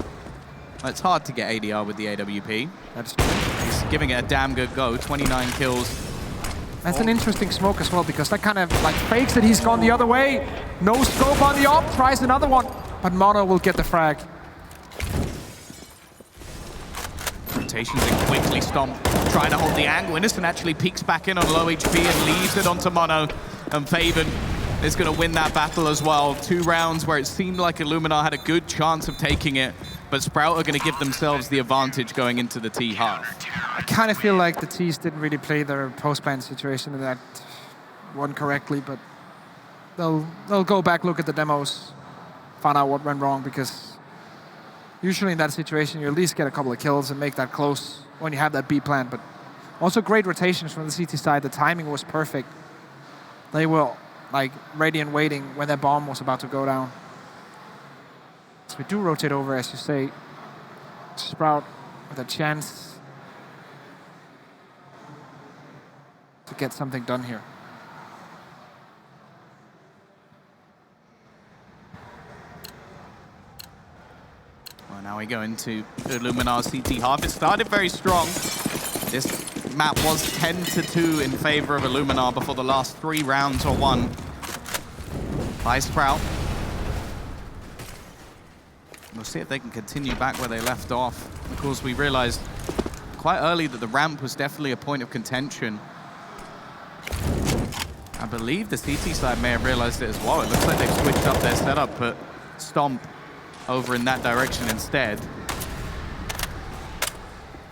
Speaker 7: it's hard to get ADR with the AWP.
Speaker 6: That's true.
Speaker 7: He's giving it a damn good go, 29 kills.
Speaker 6: That's an interesting smoke as well, because that kind of like fakes that he's gone the other way. No scope on the op, tries another one, but Mono will get the frag.
Speaker 7: Rotations in quickly. Stomp trying to hold the angle. Innocent actually peeks back in on low HP and leaves it onto Mono. And Faven is going to win that battle as well. 2 rounds where it seemed like Illuminar had a good chance of taking it, but Sprout are going to give themselves the advantage going into the T half.
Speaker 6: I kind of feel like the T's didn't really play their post-ban situation in that one correctly, but they'll go back, look at the demos, find out what went wrong, because usually in that situation you at least get a couple of kills and make that close when you have that B plan. But also great rotations from the CT side. The timing was perfect. They were like ready and waiting when that bomb was about to go down. So we do rotate over, as you say. Sprout with a chance to get something done here.
Speaker 7: Well, now we go into Illuminar's CT half. It started very strong. This map was 10-2 in favor of Illuminar before the last 3 rounds are won by Sprout. We'll see if they can continue back where they left off. Of course, we realized quite early that the ramp was definitely a point of contention. I believe the CT side may have realized it as well. It looks like they've switched up their setup, but Stomp over in that direction instead.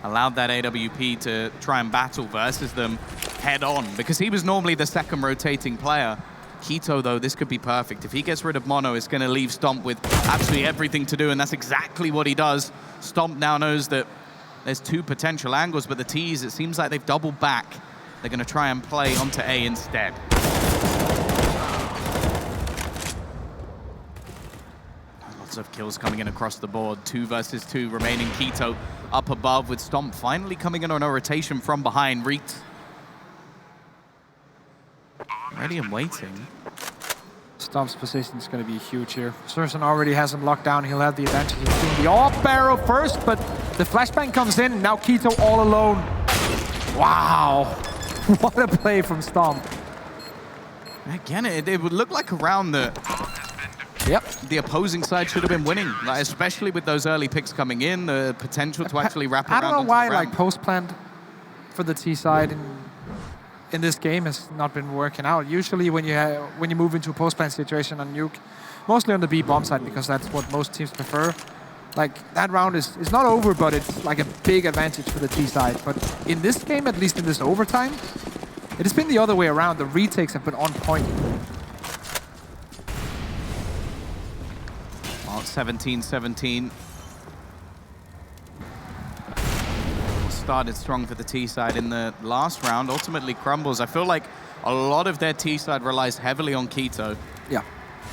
Speaker 7: Allowed that AWP to try and battle versus them head on, because he was normally the second rotating player Keto, though, this could be perfect. If he gets rid of Mono, it's going to leave Stomp with absolutely everything to do, and that's exactly what he does. Stomp now knows that there's 2 potential angles, but the T's, it seems like they've doubled back. They're going to try and play onto A instead. Lots of kills coming in across the board. 2 versus 2 remaining. Keto up above with Stomp finally coming in on a rotation from behind. Reet ready and waiting.
Speaker 6: Stomp's position is going to be huge here. Surson already has him locked down. He'll have the advantage of seeing the off barrel first, but the flashbang comes in. Now Keto all alone. Wow. What a play from Stomp.
Speaker 7: Again, it would look like a round that the opposing side should have been winning, like, especially with those early picks coming in, the potential to actually wrap around.
Speaker 6: I don't know why like post-plant for the T side in this game has not been working out. Usually when you move into a post-plant situation on Nuke, mostly on the B bomb side, because that's what most teams prefer. Like, that round is not over, but it's like a big advantage for the T side. But in this game, at least in this overtime, it has been the other way around. The retakes have been on point.
Speaker 7: Well, 17-17. Started strong for the T side in the last round, ultimately crumbles. I feel like a lot of their T side relies heavily on Keto.
Speaker 6: Yeah.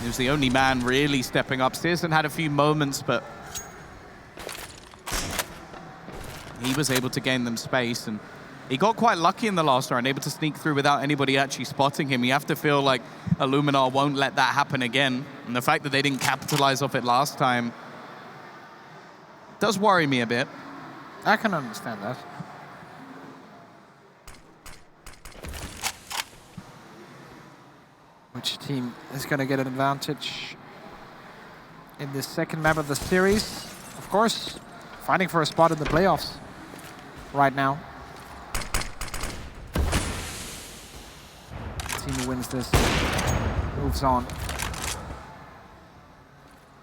Speaker 7: He was the only man really stepping up. Searson had a few moments, but he was able to gain them space, and he got quite lucky in the last round, able to sneak through without anybody actually spotting him. You have to feel like Illuminar won't let that happen again, and the fact that they didn't capitalize off it last time does worry me a bit.
Speaker 6: I can understand that. Which team is going to get an advantage in this second map of the series? Of course, fighting for a spot in the playoffs right now. The team who wins this moves on.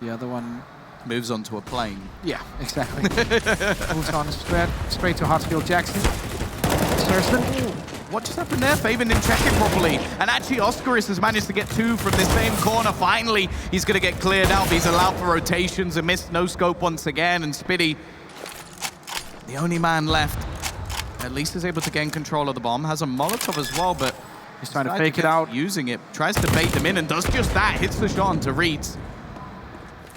Speaker 6: The other one
Speaker 7: moves on to a plane.
Speaker 6: Yeah, exactly. Moves on straight to Hartsfield Jackson. Surson.
Speaker 7: What just happened there? Faven didn't check it properly. And actually, Oscaris has managed to get 2 from the same corner. Finally, he's going to get cleared out. He's allowed for rotations. A missed no-scope once again. And Spitty, the only man left, at least is able to gain control of the bomb. Has a Molotov as well, but
Speaker 6: he's trying to fake it out.
Speaker 7: Using it. Tries to bait them in and does just that. Hits the shot onto Reeds.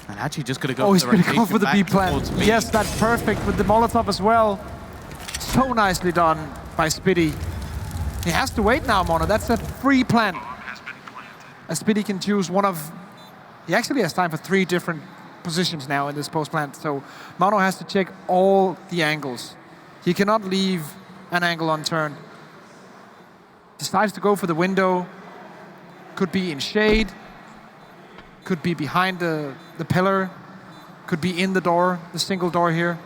Speaker 7: And actually just going to go
Speaker 6: he's going to go for the B plant. Yes, that's perfect with the Molotov as well. So nicely done by Spitty. He has to wait now, Mono. That's a free plant. And Spitty can choose one of... He actually has time for 3 different positions now in this post plant. So Mono has to check all the angles. He cannot leave an angle unturned. Decides to go for the window. Could be in shade. Could be behind the pillar. Could be in the door, the single door here.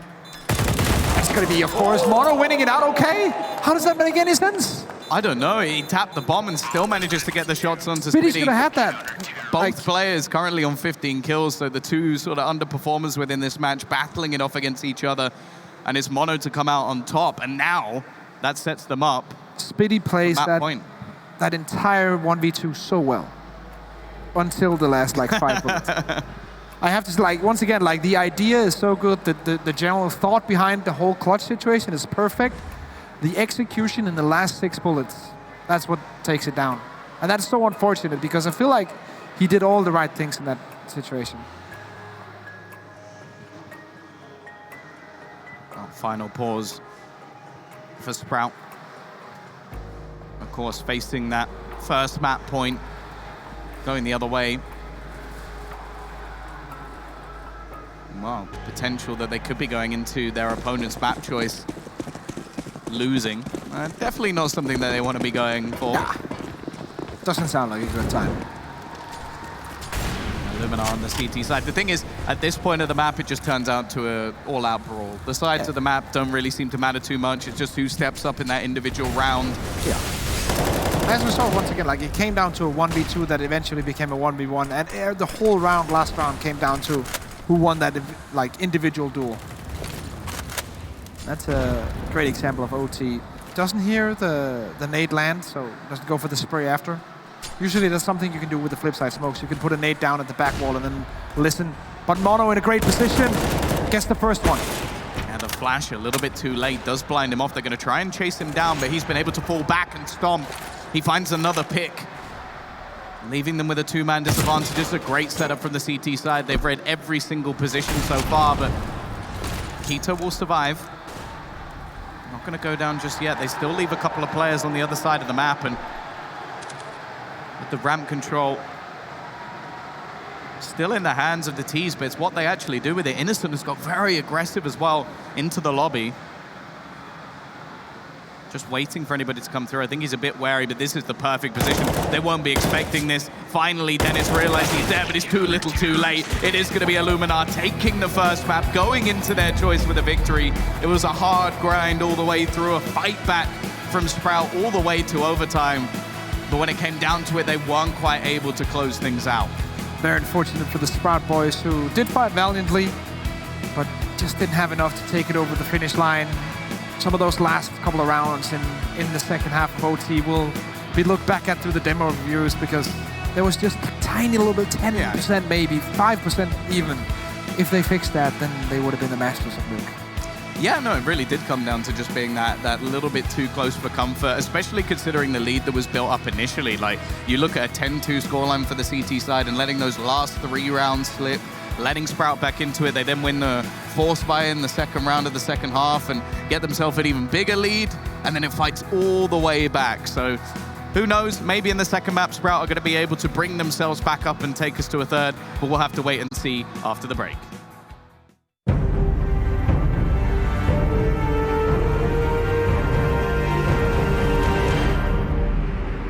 Speaker 6: That's going to be, of course, Mono winning it out okay. How does that make any sense?
Speaker 7: I don't know. He tapped the bomb and still manages to get the shots onto Spitty.
Speaker 6: Spitty's going to have that.
Speaker 7: Both players currently on 15 kills, so the 2 sort of underperformers within this match battling it off against each other. And it's Mono to come out on top, and now that sets them up.
Speaker 6: Spitty plays that entire 1v2 so well. Until the last, 5 bullets. I have to, once again, the idea is so good, that the general thought behind the whole clutch situation is perfect. The execution in the last 6 bullets, that's what takes it down. And that's so unfortunate, because I feel like he did all the right things in that situation.
Speaker 7: Oh, final pause for Sprout. Of course, facing that first map point, going the other way. Well, potential that they could be going into their opponent's map choice losing. Definitely not something that they want to be going for.
Speaker 6: Nah. Doesn't sound like a good time.
Speaker 7: Illuminar on the CT side. The thing is, at this point of the map, it just turns out to an all-out brawl. The sides of the map don't really seem to matter too much. It's just who steps up in that individual round.
Speaker 6: Yeah. As we saw once again, it came down to a 1v2 that eventually became a 1v1, and the whole last round came down to who won that individual duel. That's a great example of OT. Doesn't hear the nade land, so doesn't go for the spray after. Usually there's something you can do with the flip side smokes. You can put a nade down at the back wall and then listen. But Mono in a great position, gets the first one.
Speaker 7: Yeah, the flash a little bit too late does blind him off. They're going to try and chase him down, but he's been able to fall back and stomp. He finds another pick, leaving them with a two-man disadvantage. This is a great setup from the CT side. They've read every single position so far, but Keto will survive. Not going to go down just yet. They still leave a couple of players on the other side of the map, and with the ramp control still in the hands of the T's, but it's what they actually do with it. Innocent has got very aggressive as well into the lobby. Just waiting for anybody to come through. I think he's a bit wary, but this is the perfect position. They won't be expecting this. Finally, Dennis realizes he's there, but it's too little too late. It is going to be Illuminar taking the first map, going into their choice with a victory. It was a hard grind all the way through, a fight back from Sprout all the way to overtime. But when it came down to it, they weren't quite able to close things out.
Speaker 6: Very unfortunate for the Sprout boys, who did fight valiantly, but just didn't have enough to take it over the finish line. Some of those last couple of rounds in the second half of OT will be looked back at through the demo reviews, because there was just a tiny little bit, 10% maybe, 5% even. If they fixed that, then they would have been the masters of Nuke.
Speaker 7: Yeah, no, it really did come down to just being that little bit too close for comfort, especially considering the lead that was built up initially. Like, you look at a 10-2 scoreline for the CT side and letting those last 3 rounds slip, letting Sprout back into it. They then win the force buy in the second round of the second half and get themselves an even bigger lead, and then it fights all the way back. So who knows, maybe in the second map, Sprout are going to be able to bring themselves back up and take us to a third, but we'll have to wait and see after the break.